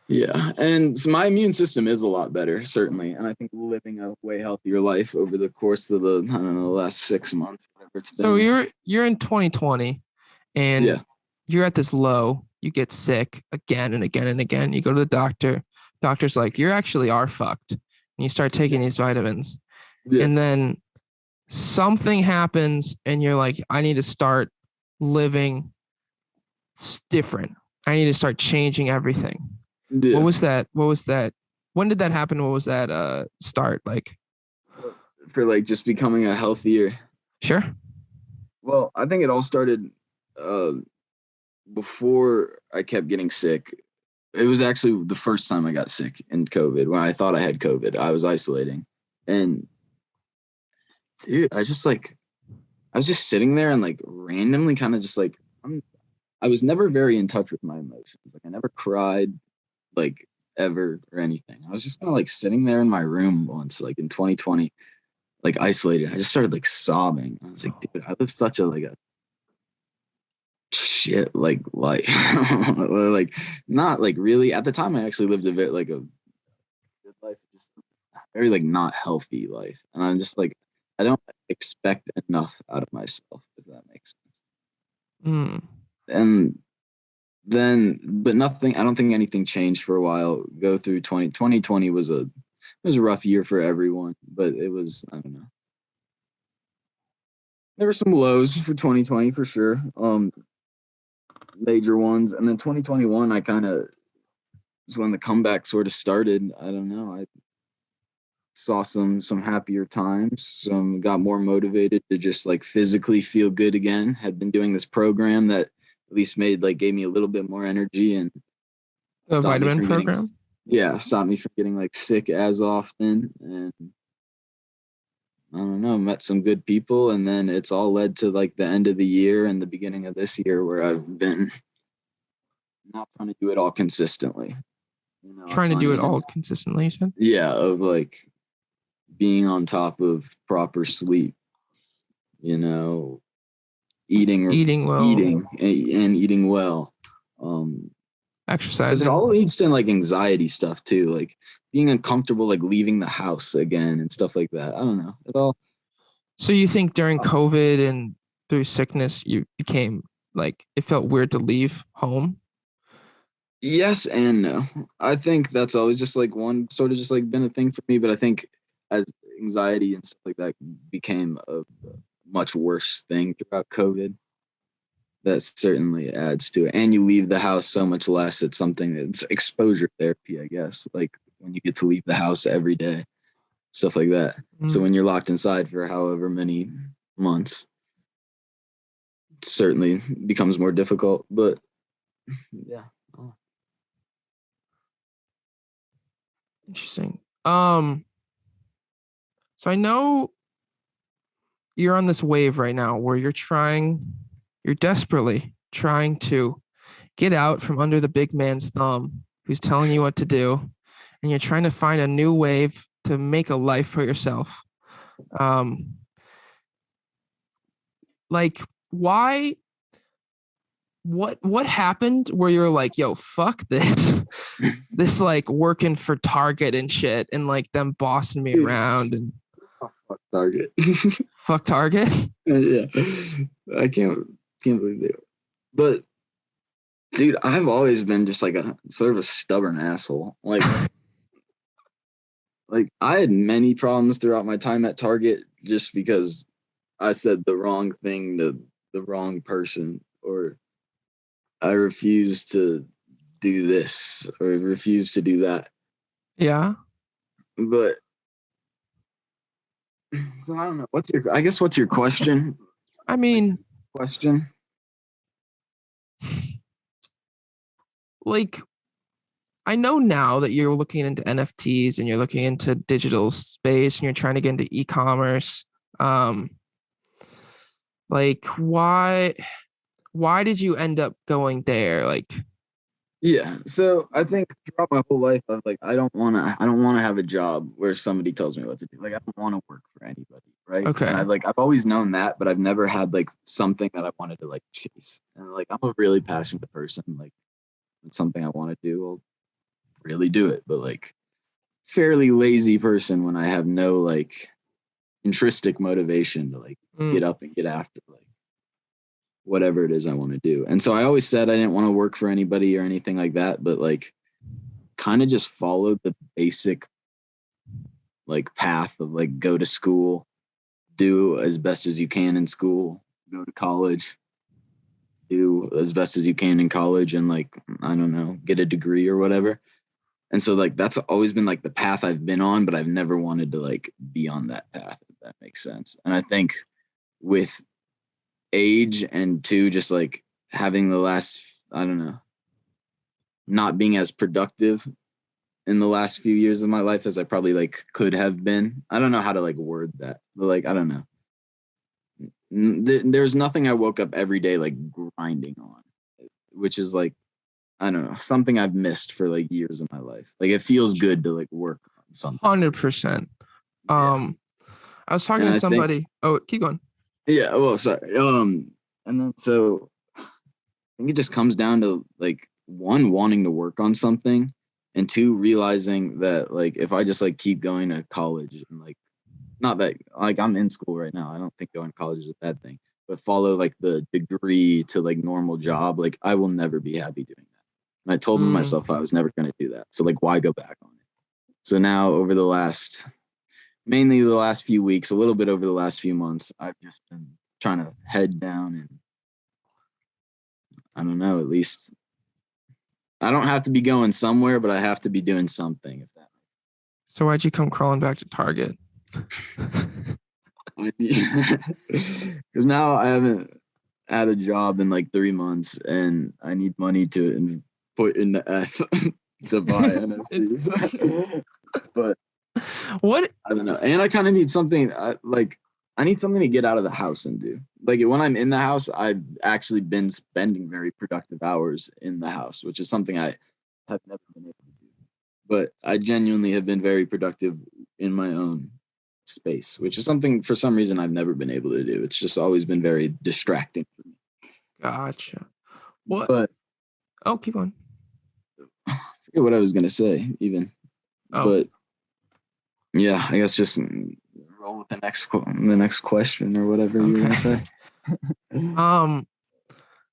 Yeah. And so my immune system is a lot better, certainly. And I think living a way healthier life over the course of the, I don't know, last 6 months, whatever it's been. So you're in 2020 and Yeah. you're at this low. You get sick again and again and again. You go to the doctor. Doctor's like, you actually are fucked. And you start taking these vitamins. Yeah. And then something happens and you're like, I need to start living different. I need to start changing everything. Yeah. What was that? When did that happen? What was that start like? For like just becoming a healthier. Sure. Well, I think it all started before I kept getting sick, it was actually the first time I got sick in COVID when I thought I had COVID. I was isolating. And dude, I was just sitting there and like randomly kind of just like, I was never very in touch with my emotions. Like I never cried like ever or anything. I was just kind of like sitting there in my room once, like in 2020, like isolated. I just started like sobbing. I was like, dude, I live such a like a shit like life. Like not like really at the time I actually lived a bit like a good life, just very like not healthy life. And I'm just like I don't expect enough out of myself, if that makes sense. Mm. And then but nothing, I don't think anything changed for a while. Go through 2020 was a rough year for everyone, but it was, I don't know. There were some lows for 2020 for sure. Major ones. And then 2021 I kind of is when the comeback sort of started. I don't know. I saw some happier times, some got more motivated to just like physically feel good again. Had been doing this program that at least made like gave me a little bit more energy and The stopped me vitamin from getting program. stopped me from getting like sick as often. And I don't know, met some good people, and then it's all led to like the end of the year and the beginning of this year where I've been not trying to do it all consistently. You know, Trying to do it all consistently, you said? yeah, of like being on top of proper sleep, you know, Eating well, and eating well. Because it exercising. all leads to like anxiety stuff too, like being uncomfortable, like leaving the house again and stuff like that. I don't know. It all So you think during COVID and through sickness, you became like it felt weird to leave home? yes and no. I think that's always just like one sort of just like been a thing for me, but I think as anxiety and stuff like that became a much worse thing throughout COVID, that certainly adds to it. And you leave the house so much less. It's something that's exposure therapy, I guess. Like when you get to leave the house every day, stuff like that. So Mm. when you're locked inside for however many months, it certainly becomes more difficult. But yeah. Interesting. So I know you're on this wave right now where you're desperately trying to get out from under the big man's thumb who's telling you what to do, and you're trying to find a new wave to make a life for yourself. Um, like why what happened where you're like, yo, fuck this. This like working for Target and shit and like them bossing me Dude, around and oh, fuck Target. fuck Target. Yeah. I can't believe they. But dude, I've always been just like a sort of a stubborn asshole. Like I had many problems throughout my time at Target just because I said the wrong thing to the wrong person, or I refused to do this or refused to do that. Yeah. But so I don't know. What's your question? I mean, Question? like I know now that you're looking into NFTs and you're looking into digital space and you're trying to get into e-commerce. Um, like why did you end up going there? Like, Yeah. So I think throughout my whole life, I've like I don't wanna have a job where somebody tells me what to do. Like I don't want to work for anybody, right? And okay, I've always known that, but I've never had like something that I wanted to like chase. And like I'm a really passionate person. Like it's something I want to do, I'll really do it. But like fairly lazy person when I have no like intrinsic motivation to like mm, get up and get after like whatever it is I want to do. And so I always said I didn't want to work for anybody or anything like that, but like kind of just followed the basic like path of like go to school, do as best as you can in school, go to college, do as best as you can in college, and like I don't know, get a degree or whatever. And so like that's always been like the path I've been on, but I've never wanted to like be on that path, if that makes sense. And I think with age and two, just like having the last, I don't know, not being as productive in the last few years of my life as I probably like could have been. I don't know how to like word that, but like I don't know. There's nothing I woke up every day like grinding on, which is like I don't know, something I've missed for like years of my life. Like it feels good to like work on something. 100%. Yeah. I was talking And to I think somebody. Oh, keep going. yeah, well sorry. And then so I think it just comes down to like one wanting to work on something and two realizing that like if I just like keep going to college and like not that like I'm in school right now. I don't think going to college is a bad thing, but follow like the degree to like normal job, like I will never be happy doing that. And I told Mm. myself I was never going to do that. So like why go back on it? So now over the last mainly the last few weeks, a little bit over the last few months, I've just been trying to head down and I don't know, at least I don't have to be going somewhere, but I have to be doing something. If that So why'd you come crawling back to Target? because now I haven't had a job in like 3 months, and I need money to put in the F to buy NFTs. But What? I don't know, and I kind of need something like I need something to get out of the house and do. Like when I'm in the house, I've actually been spending very productive hours in the house, which is something I have never been able to do. But I genuinely have been very productive in my own space, which is something for some reason I've never been able to do. It's just always been very distracting for me. Gotcha. What? But Oh, keep on. I forget what I was gonna say even. Oh, But yeah, I guess just roll with the next question or whatever you were gonna okay. say.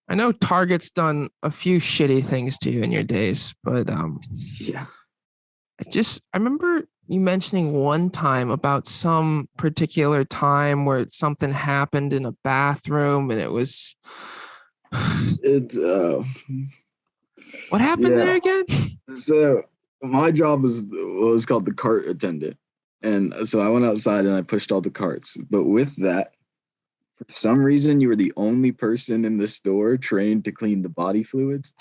I know Target's done a few shitty things to you in your days, but Yeah. I remember you mentioning one time about some particular time where something happened in a bathroom and it was It's what happened yeah. there again? So my job was what was called the cart attendant. And so I went outside and I pushed all the carts. But with that, for some reason, you were the only person in the store trained to clean the body fluids,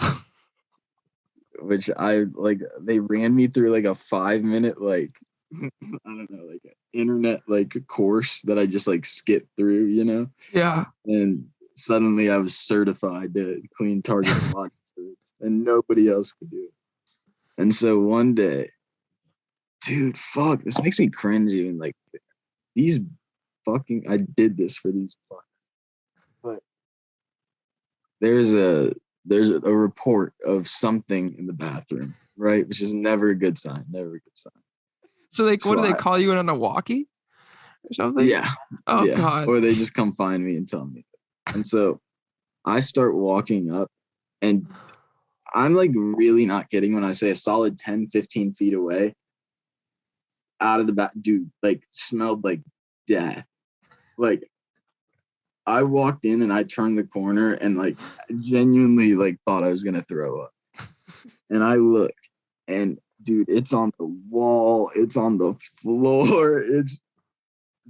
which I like. They ran me through like a 5 minute, like, I don't know, like internet, like course that I just like skipped through, Yeah. and suddenly I was certified to clean Target body fluids and nobody else could do it. And so one day, dude, fuck, this makes me cringe even like these I did this for these fuck. But there's a there's a report of something in the bathroom, right? Which is never a good sign. Never a good sign. So like what So do they call you in on a walkie or something? yeah, Oh yeah. God. Or they just come find me and tell me. And so I start walking up and I'm like really not kidding when I say a solid 10, 15 feet away out of the back, dude, like smelled like death. Like I walked in and I turned the corner and like genuinely like thought I was gonna throw up. And I look and dude, it's on the wall, it's on the floor,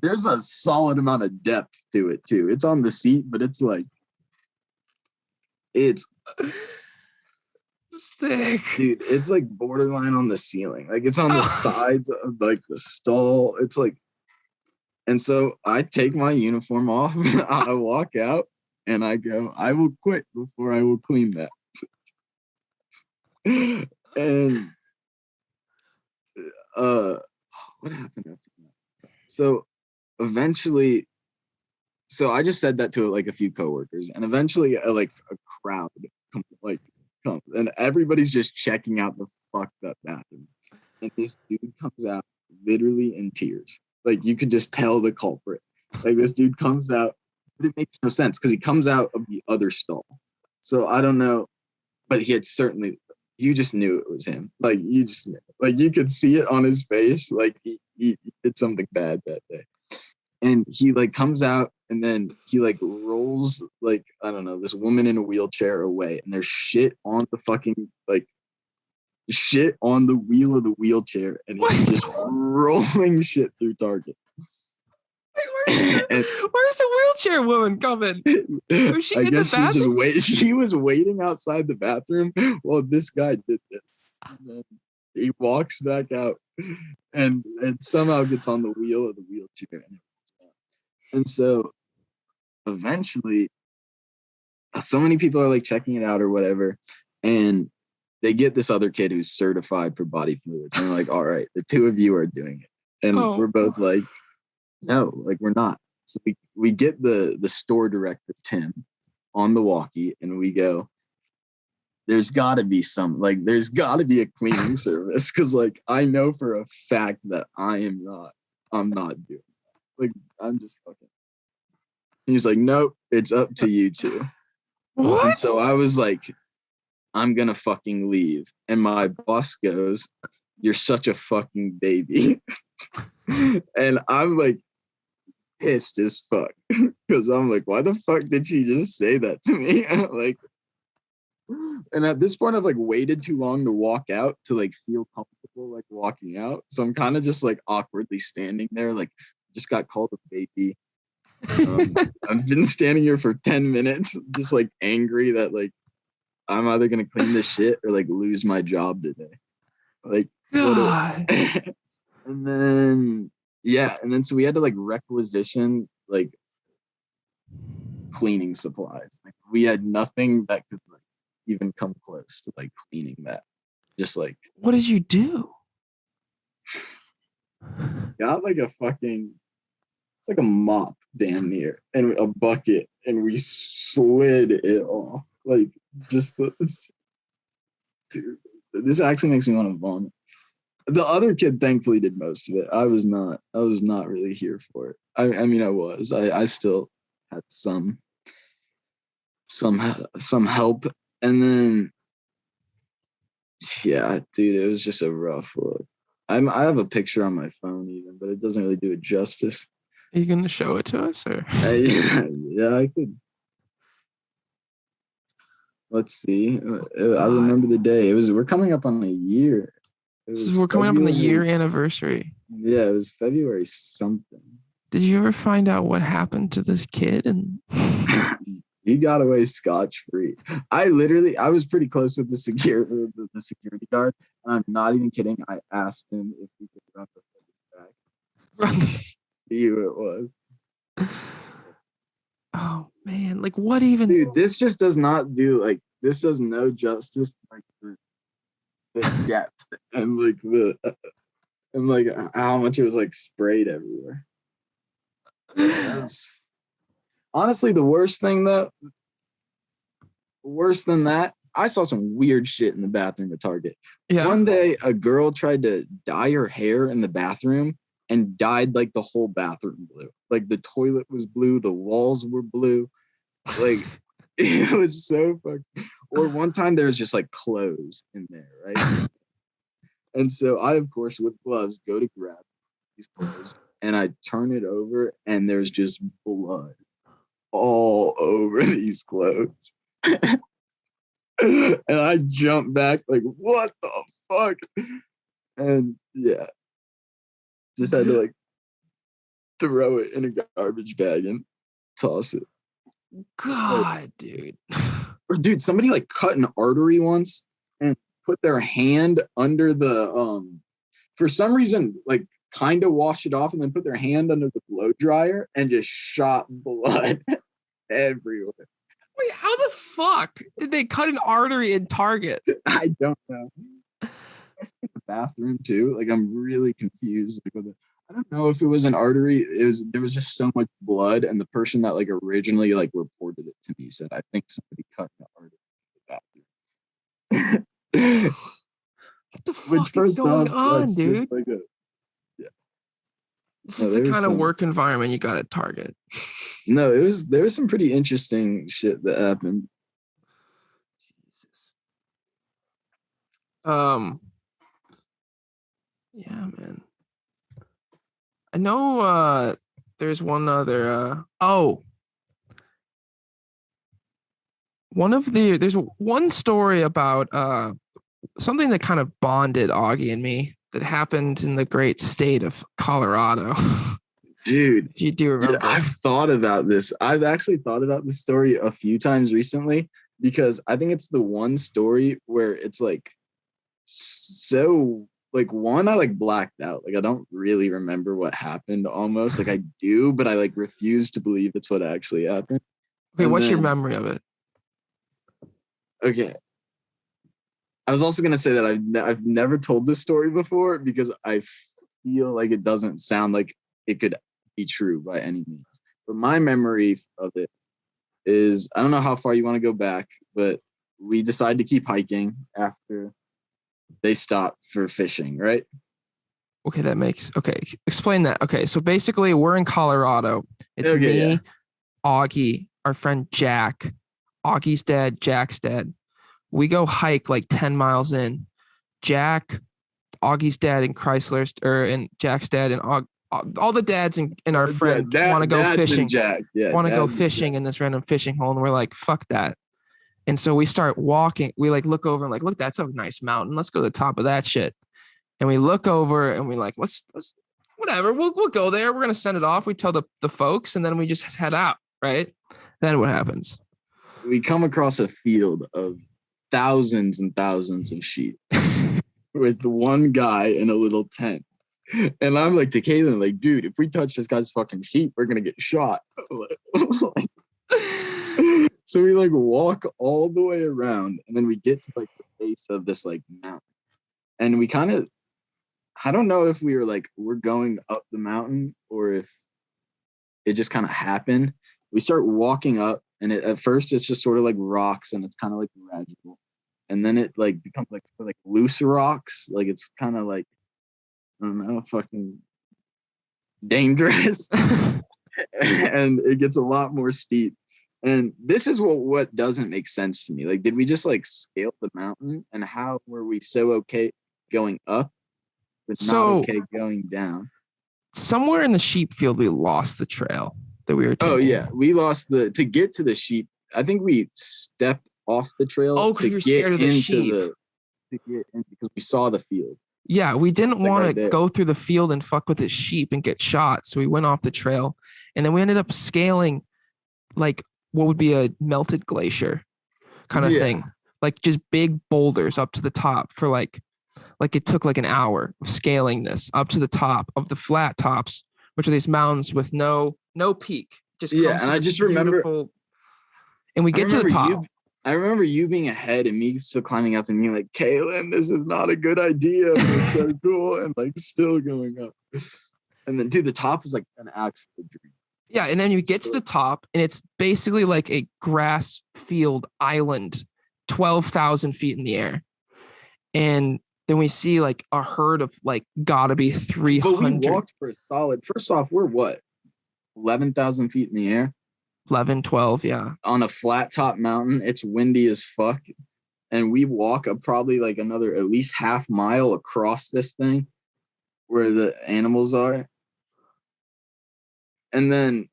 there's a solid amount of depth to it too. It's on the seat, but it's like it's Sick. dude, it's like borderline on the ceiling. Like it's on the sides of like the stall. It's like and so I take my uniform off, I walk out and I go, I will quit before I will clean that. And uh what happened after that? So eventually so I just said that to like a few coworkers and eventually like a crowd comes and everybody's just checking out the fucked up bathroom. And this dude comes out literally in tears. Like you could just tell the culprit. Like this dude comes out, it makes no sense because he comes out of the other stall. So I don't know, but he had certainly you just knew it was him. Like you just knew. Like you could see it on his face. Like he did something bad that day. And he like comes out and then he like rolls like I don't know this woman in a wheelchair away and there's shit on the fucking like shit on the wheel of the wheelchair and he's just rolling shit through Target. Where's the wheelchair woman coming? Was she I in the guess bathroom? she was waiting outside the bathroom while this guy did this. And then he walks back out and somehow gets on the wheel of the wheelchair. And so eventually, so many people are like checking it out or whatever, and they get this other kid who's certified for body fluids, and they're like, all right, the two of you are doing it. And we're both like, no, like we're not. So we get the store director, Tim, on the walkie, and we go, there's got to be a cleaning service, because like I know for a fact that I'm not doing that. Like I'm just fucking. He's like, nope, it's up to you two. What? And so I was like, I'm gonna fucking leave. And my boss goes, you're such a fucking baby. And I'm like pissed as fuck, because I'm like, why the fuck did she just say that to me? Like, and at this point I've like waited too long to walk out to like feel comfortable like walking out, so I'm kind of just like awkwardly standing there, like just got called a baby. I've been standing here for 10 minutes just like angry that like I'm either gonna clean this shit or like lose my job today. Like God. And then so we had to like requisition like cleaning supplies. Like we had nothing that could like even come close to like cleaning that. Just like, what did you do? Got like a fucking, it's like a mop damn near and a bucket, and we slid it off. Like just dude, this actually makes me want to vomit. The other kid thankfully did most of it. I was not really here for it. I mean I was. I still had some help. And then yeah, dude, it was just a rough look. I have a picture on my phone even, but it doesn't really do it justice. Are you gonna show it to us, or? Yeah, I could. Let's see. I remember the day. We're coming up on a year. We're coming up on the year anniversary. Yeah, it was February something. Did you ever find out what happened to this kid? And he got away scotch-free. I was pretty close with the security guard. And I'm not even kidding. I asked him if he could run the footage back. See who it was. Oh man, like what even? Dude, this just does not do like this does no justice to like the depth and like how much it was like sprayed everywhere. Honestly, the worst thing though, worse than that, I saw some weird shit in the bathroom at Target. Yeah. One day, a girl tried to dye her hair in the bathroom and dyed like the whole bathroom blue. Like the toilet was blue, the walls were blue. Like it was so fucking. Or one time there was just like clothes in there, right? And so I, of course, with gloves, go to grab these clothes and I turn it over and there's just blood all over these clothes. And I jump back like, what the fuck? And yeah, just had to like throw it in a garbage bag and toss it. God, like, dude. Or dude, somebody like cut an artery once and put their hand under the for some reason like kind of wash it off and then put their hand under the blow dryer and just shot blood everywhere. Wait, how the fuck did they cut an artery in Target? I don't know. In the bathroom too. Like I'm really confused. Like I don't know if it was an artery. There was just so much blood, and the person that like originally like reported it to me said, "I think somebody cut an artery in the bathroom." What the fuck is going on, dude? Like this is the kind of work environment you got at Target. No, there was some pretty interesting shit that happened. Jesus. Yeah, man. I know there's one other there's one story about something that kind of bonded Augie and me that happened in the great state of Colorado. Dude, If you do remember. I've thought about this. I've actually thought about this story a few times recently because I think it's the one story where it's like so like one, I like blacked out. Like I don't really remember what happened almost. Like I do, but I like refuse to believe it's what actually happened. Okay, And what's your then, memory of it? okay. I was also gonna say that I've never told this story before because I feel like it doesn't sound like it could be true by any means. But my memory of it is I don't know how far you want to go back, but we decided to keep hiking after they stopped for fishing, right? Okay, okay. Explain that. Okay, so basically we're in Colorado. It's Okay, me, yeah. Augie, our friend Jack, Augie's dad, Jack's dad. We go hike like 10 miles in. Jack, Augie's dad, and Chrysler's, or and Jack's dad, and all the dads and our Yeah, friend want to go dads and fishing. Jack. Yeah, Want to go dads and fishing Jack. in this random fishing hole, and we're like, fuck that. And so we start walking. We like look over and like, look, that's a nice mountain. Let's go to the top of that shit. And we look over and we like, let's whatever. We'll go there. We're gonna send it off. We tell the folks, and then we just head out. Right. Then what happens? We come across a field of thousands and thousands of sheep with one guy in a little tent. And I'm like to Kalen, like, dude, if we touch this guy's fucking sheep, we're gonna get shot. So we like walk all the way around, and then we get to like the base of this like mountain. And we kind of, I don't know if we were like, we're going up the mountain or if it just kind of happened. We start walking up, and at first it's just sort of like rocks, and it's kind of like gradual. And then it like becomes like loose rocks. Like it's kind of like, I don't know, fucking dangerous. And it gets a lot more steep. And this is what doesn't make sense to me. Like, did we just like scale the mountain? And how were we so okay going up, but not So okay going down? somewhere in the sheep field, we lost the trail that we were taking. Oh yeah, we lost to get to the sheep. I think we stepped off the trail Oh, because to we were get scared of the into sheep. to get in because we saw the field. Yeah, we didn't Like want right to there. go through the field and fuck with the sheep and get shot. So we went off the trail. And then we ended up scaling like what would be a melted glacier kind of Yeah. thing. Like just big boulders up to the top for like it took like an hour of scaling this up to the top of the flat tops, which are these mountains with no peak. Just Yeah, comes and to I this just remember beautiful, and we I get to the remember top. you I remember you being ahead and me still climbing up and being like, Kalen, this is not a good idea. It's so cool. And like still going up. And then dude, the top is like an actual dream. Yeah, and then you get to the top, and it's basically like a grass field island, 12,000 feet in the air. And then we see like a herd of like gotta be But 300, we walked for a solid, first off, we're what? 11,000 feet in the air 11, 12. Yeah. on a flat top mountain. It's windy as fuck. And we walk up probably like another at least half mile across this thing where the animals are. And then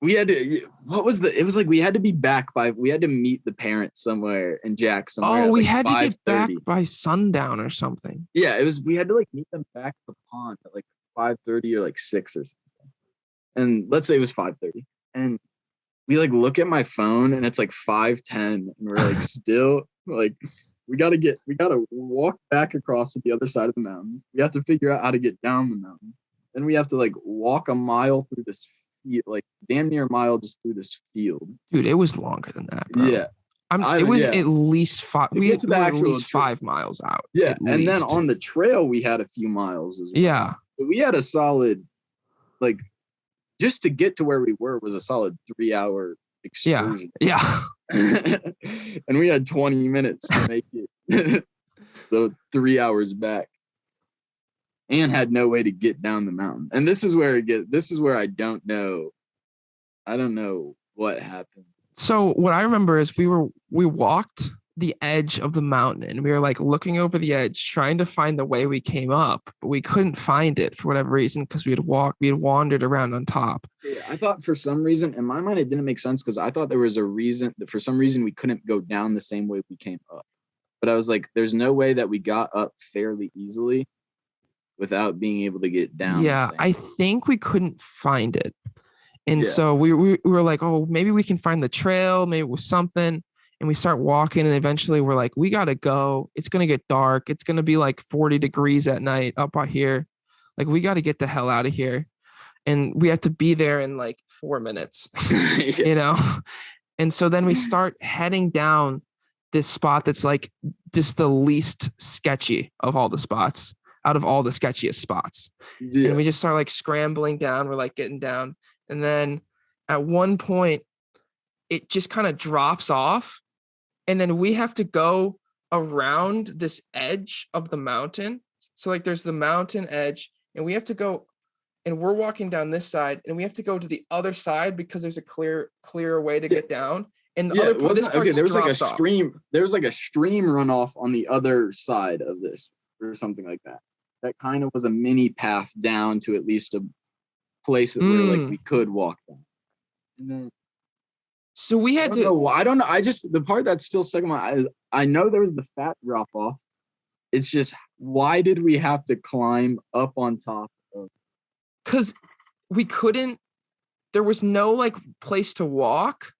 we had to, it was like we had to be back by, we had to meet the parents somewhere and Jack somewhere Oh, at we like had to get back 5:30. by sundown or something. Yeah, we had to like meet them back at the pond at like 5:30 or like 6 or something. And let's say it was 5:30. And we like look at my phone and it's like 5:10 and we're like still like we gotta walk back across to the other side of the mountain. We have to figure out how to get down the mountain. Then we have to like walk a mile through this field, like damn near a mile just through this field. Dude, it was longer than that, bro. Yeah. It was Yeah. at least five. To We get to the were at actual least 5 miles out. Yeah, at and then least. on the trail we had a few miles as well. Yeah. But we had a solid, like, just to get to where we were was a solid 3-hour excursion. Yeah. And we had 20 minutes to make it the 3 hours back, and had no way to get down the mountain. And this is where I don't know. I don't know what happened. So what I remember is we walked the edge of the mountain, and we were like looking over the edge trying to find the way we came up, but we couldn't find it for whatever reason because we had wandered around on top. Yeah, I thought for some reason, in my mind, it didn't make sense because I thought there was a reason that for some reason we couldn't go down the same way we came up. But I was like, there's no way that we got up fairly easily without being able to get down. Yeah, the same. I think we couldn't find it. And Yeah. so we were like, oh, maybe we can find the trail, maybe it was something. And we start walking, and eventually we're like, we gotta go. It's gonna get dark. It's gonna be like 40 degrees at night up out here. Like, we gotta get the hell out of here. And we have to be there in like 4 minutes, Yeah. you know? And so then we start heading down this spot that's like just the least sketchy of all the spots, out of all the sketchiest spots. Yeah. And we just start like scrambling down. We're like getting down. And then at one point, it just kind of drops off. And then we have to go around this edge of the mountain. So like there's the mountain edge, and we have to go, and we're walking down this side, and we have to go to the other side because there's a clearer way to get down. And the other part, this part okay, there was like a drops off. stream. There was like a stream runoff on the other side of this, or something like that. That kind of was a mini path down to at least a place that where like we could walk down. And then, so we had I don't know. I just, the part that's still stuck in my eyes, I know there was the fat drop off. It's just, why did we have to climb up on top of? Because we couldn't. There was no like place to walk.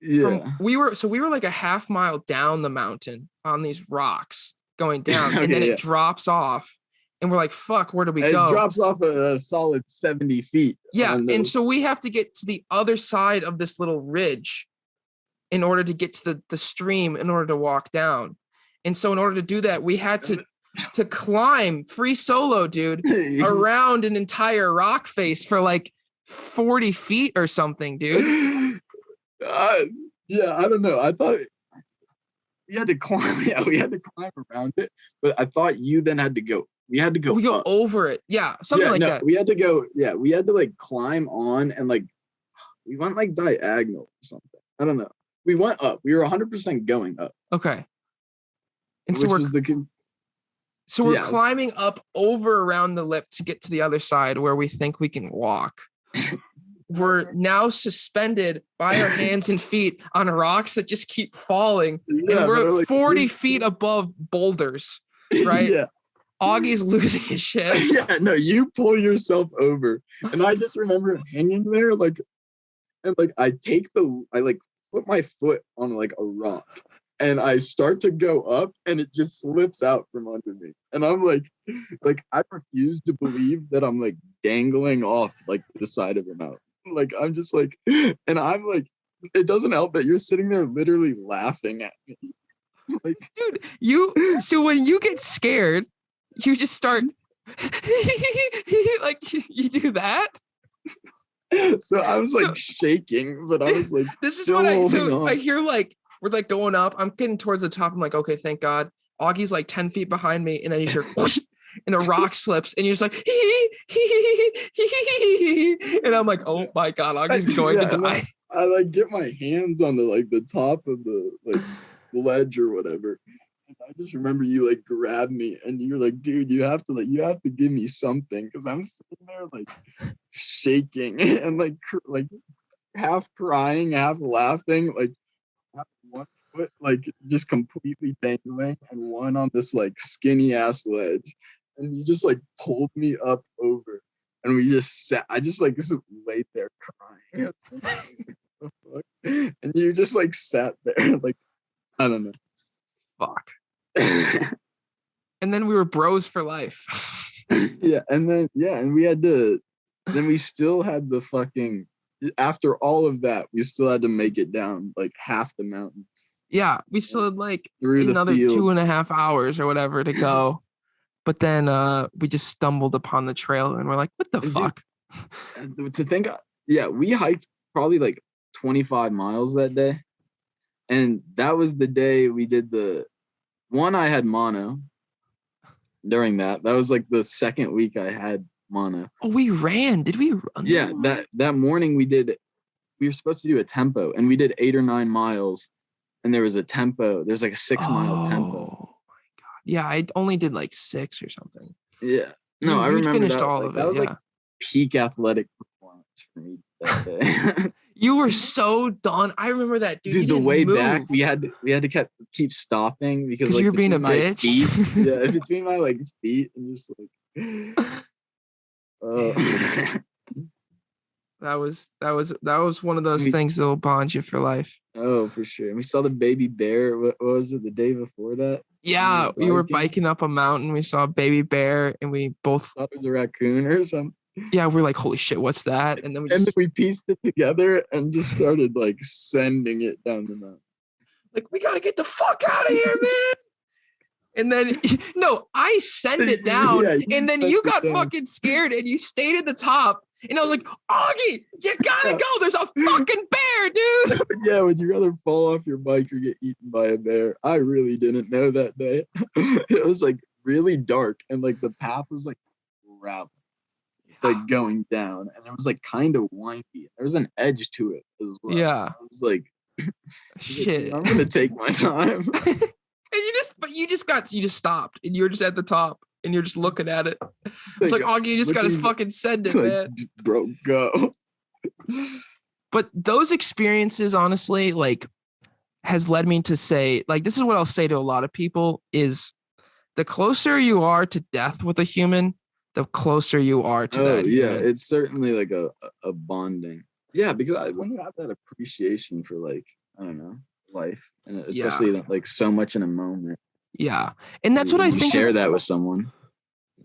Yeah. We were like a half mile down the mountain on these rocks going down, Okay, and then it drops off, and we're like, fuck, where do we go? It drops off a solid 70 feet. Yeah, and so we have to get to the other side of this little ridge in order to get to the stream, in order to walk down. And so in order to do that, we had to climb free solo, dude, around an entire rock face for like 40 feet or something, dude. Yeah, I don't know. I thought we had to climb. Yeah, we had to climb around it, but I thought you then had to go. We had to go. We go over it. Yeah, something like that. We had to go. Yeah, we had to like climb on, and like we went like diagonal or something. I don't know. We went up. We were 100% going up. Okay. And so we're climbing up over around the lip to get to the other side where we think we can walk. We're now suspended by our hands and feet on rocks that just keep falling. Yeah, and we're like 40 feet above boulders, right? Yeah. Augie's losing his shit. Yeah, no, you pull yourself over. And I just remember hanging there, like, and like I put my foot on like a rock, and I start to go up, and it just slips out from under me. And I'm like I refuse to believe that I'm like dangling off like the side of the mountain. Like I'm just like, and I'm like, it doesn't help that you're sitting there literally laughing at me. Like, dude, so when you get scared, you just start like you do that. So I was like shaking, but I was like, this is what I hear, like we're like going up. I'm getting towards the top. I'm like, okay, thank God. Augie's like 10 feet behind me, and then you hear whoosh, and a rock slips, and you're just like, and I'm like, oh my God, Augie's going to die. I like get my hands on the top of the like ledge or whatever. And I just remember you like grabbed me, and you're like, dude, you have to give me something, because I'm sitting there like shaking and like half crying, half laughing, like half one foot like just completely dangling and one on this like skinny ass ledge. And you just like pulled me up over, and we just sat. I just like laid there crying. And you just like sat there, like, I don't know. Fuck. And then we were bros for life. Yeah, and we had to. Then we still had the fucking. After all of that, we still had to make it down like half the mountain. Yeah, we still had like another 2.5 hours or whatever to go. But then we just stumbled upon the trail, and we're like, what the fuck? To think, yeah, we hiked probably like 25 miles that day. And that was the day we did I had mono during that. That was like the second week I had mono. Oh, we ran. Did we run? Yeah, that morning we were supposed to do a tempo, and we did 8 or 9 miles, and there was a tempo. There's like a 6-mile tempo. Yeah, I only did like 6 or something. Yeah. No, I remember finished that, all like, of that it. was like peak athletic performance for me that day. You were so done. I remember that, dude. Dude, the way back, we had to keep stopping because like you're being a bitch. Feet, yeah, between my like feet and just like That was one of those things that will bond you for life. Oh, for sure. We saw the baby bear. What was it, the day before that? Yeah, we were biking up a mountain. We saw a baby bear, and we both thought it was a raccoon or something. Yeah, we're like, holy shit, what's that? And then we pieced it together and just started like sending it down the mountain. Like, we gotta get the fuck out of here, man. And then no, I sent it down, and then you got fucking scared and you stayed at the top. And I was like, Augie, you gotta go. There's a fucking bear, dude. Yeah, would you rather fall off your bike or get eaten by a bear? I really didn't know that day. It was like really dark, and like the path was like gravel, like going down, and it was like kind of windy. There was an edge to it as well. Yeah, I was like, shit, I'm gonna take my time. And you just stopped, and you were just at the top, and you're just looking at it. It's like, Augie, you just gotta fucking send it, man. Bro, go. But those experiences, honestly, like, has led me to say, like, this is what I'll say to a lot of people is the closer you are to death with a human, the closer you are to that human. It's certainly like a bonding. Yeah, because when you have that appreciation for, like, I don't know, life, and especially like so much in a moment. Yeah, and that's what I think. Share that with someone.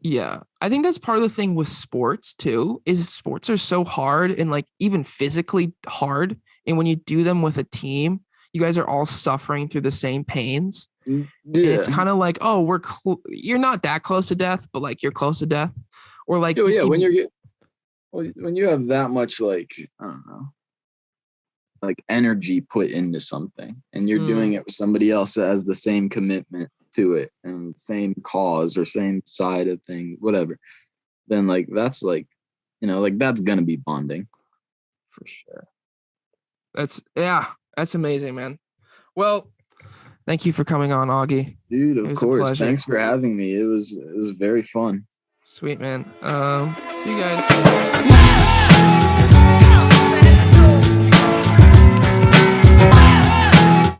Yeah, I think that's part of the thing with sports too. Is sports are so hard and like even physically hard, and when you do them with a team, you guys are all suffering through the same pains. Yeah. And it's kind of like, oh, you're not that close to death, but like you're close to death, or like when you have that much, like, I don't know, like energy put into something, and you're doing it with somebody else that has the same commitment to it and same cause or same side of things, whatever, then like that's like, you know, like that's gonna be bonding for sure. That's amazing, man. Well, thank you for coming on, Augie. Dude, of course. Thanks for having me. It was very fun. Sweet, man. See you guys.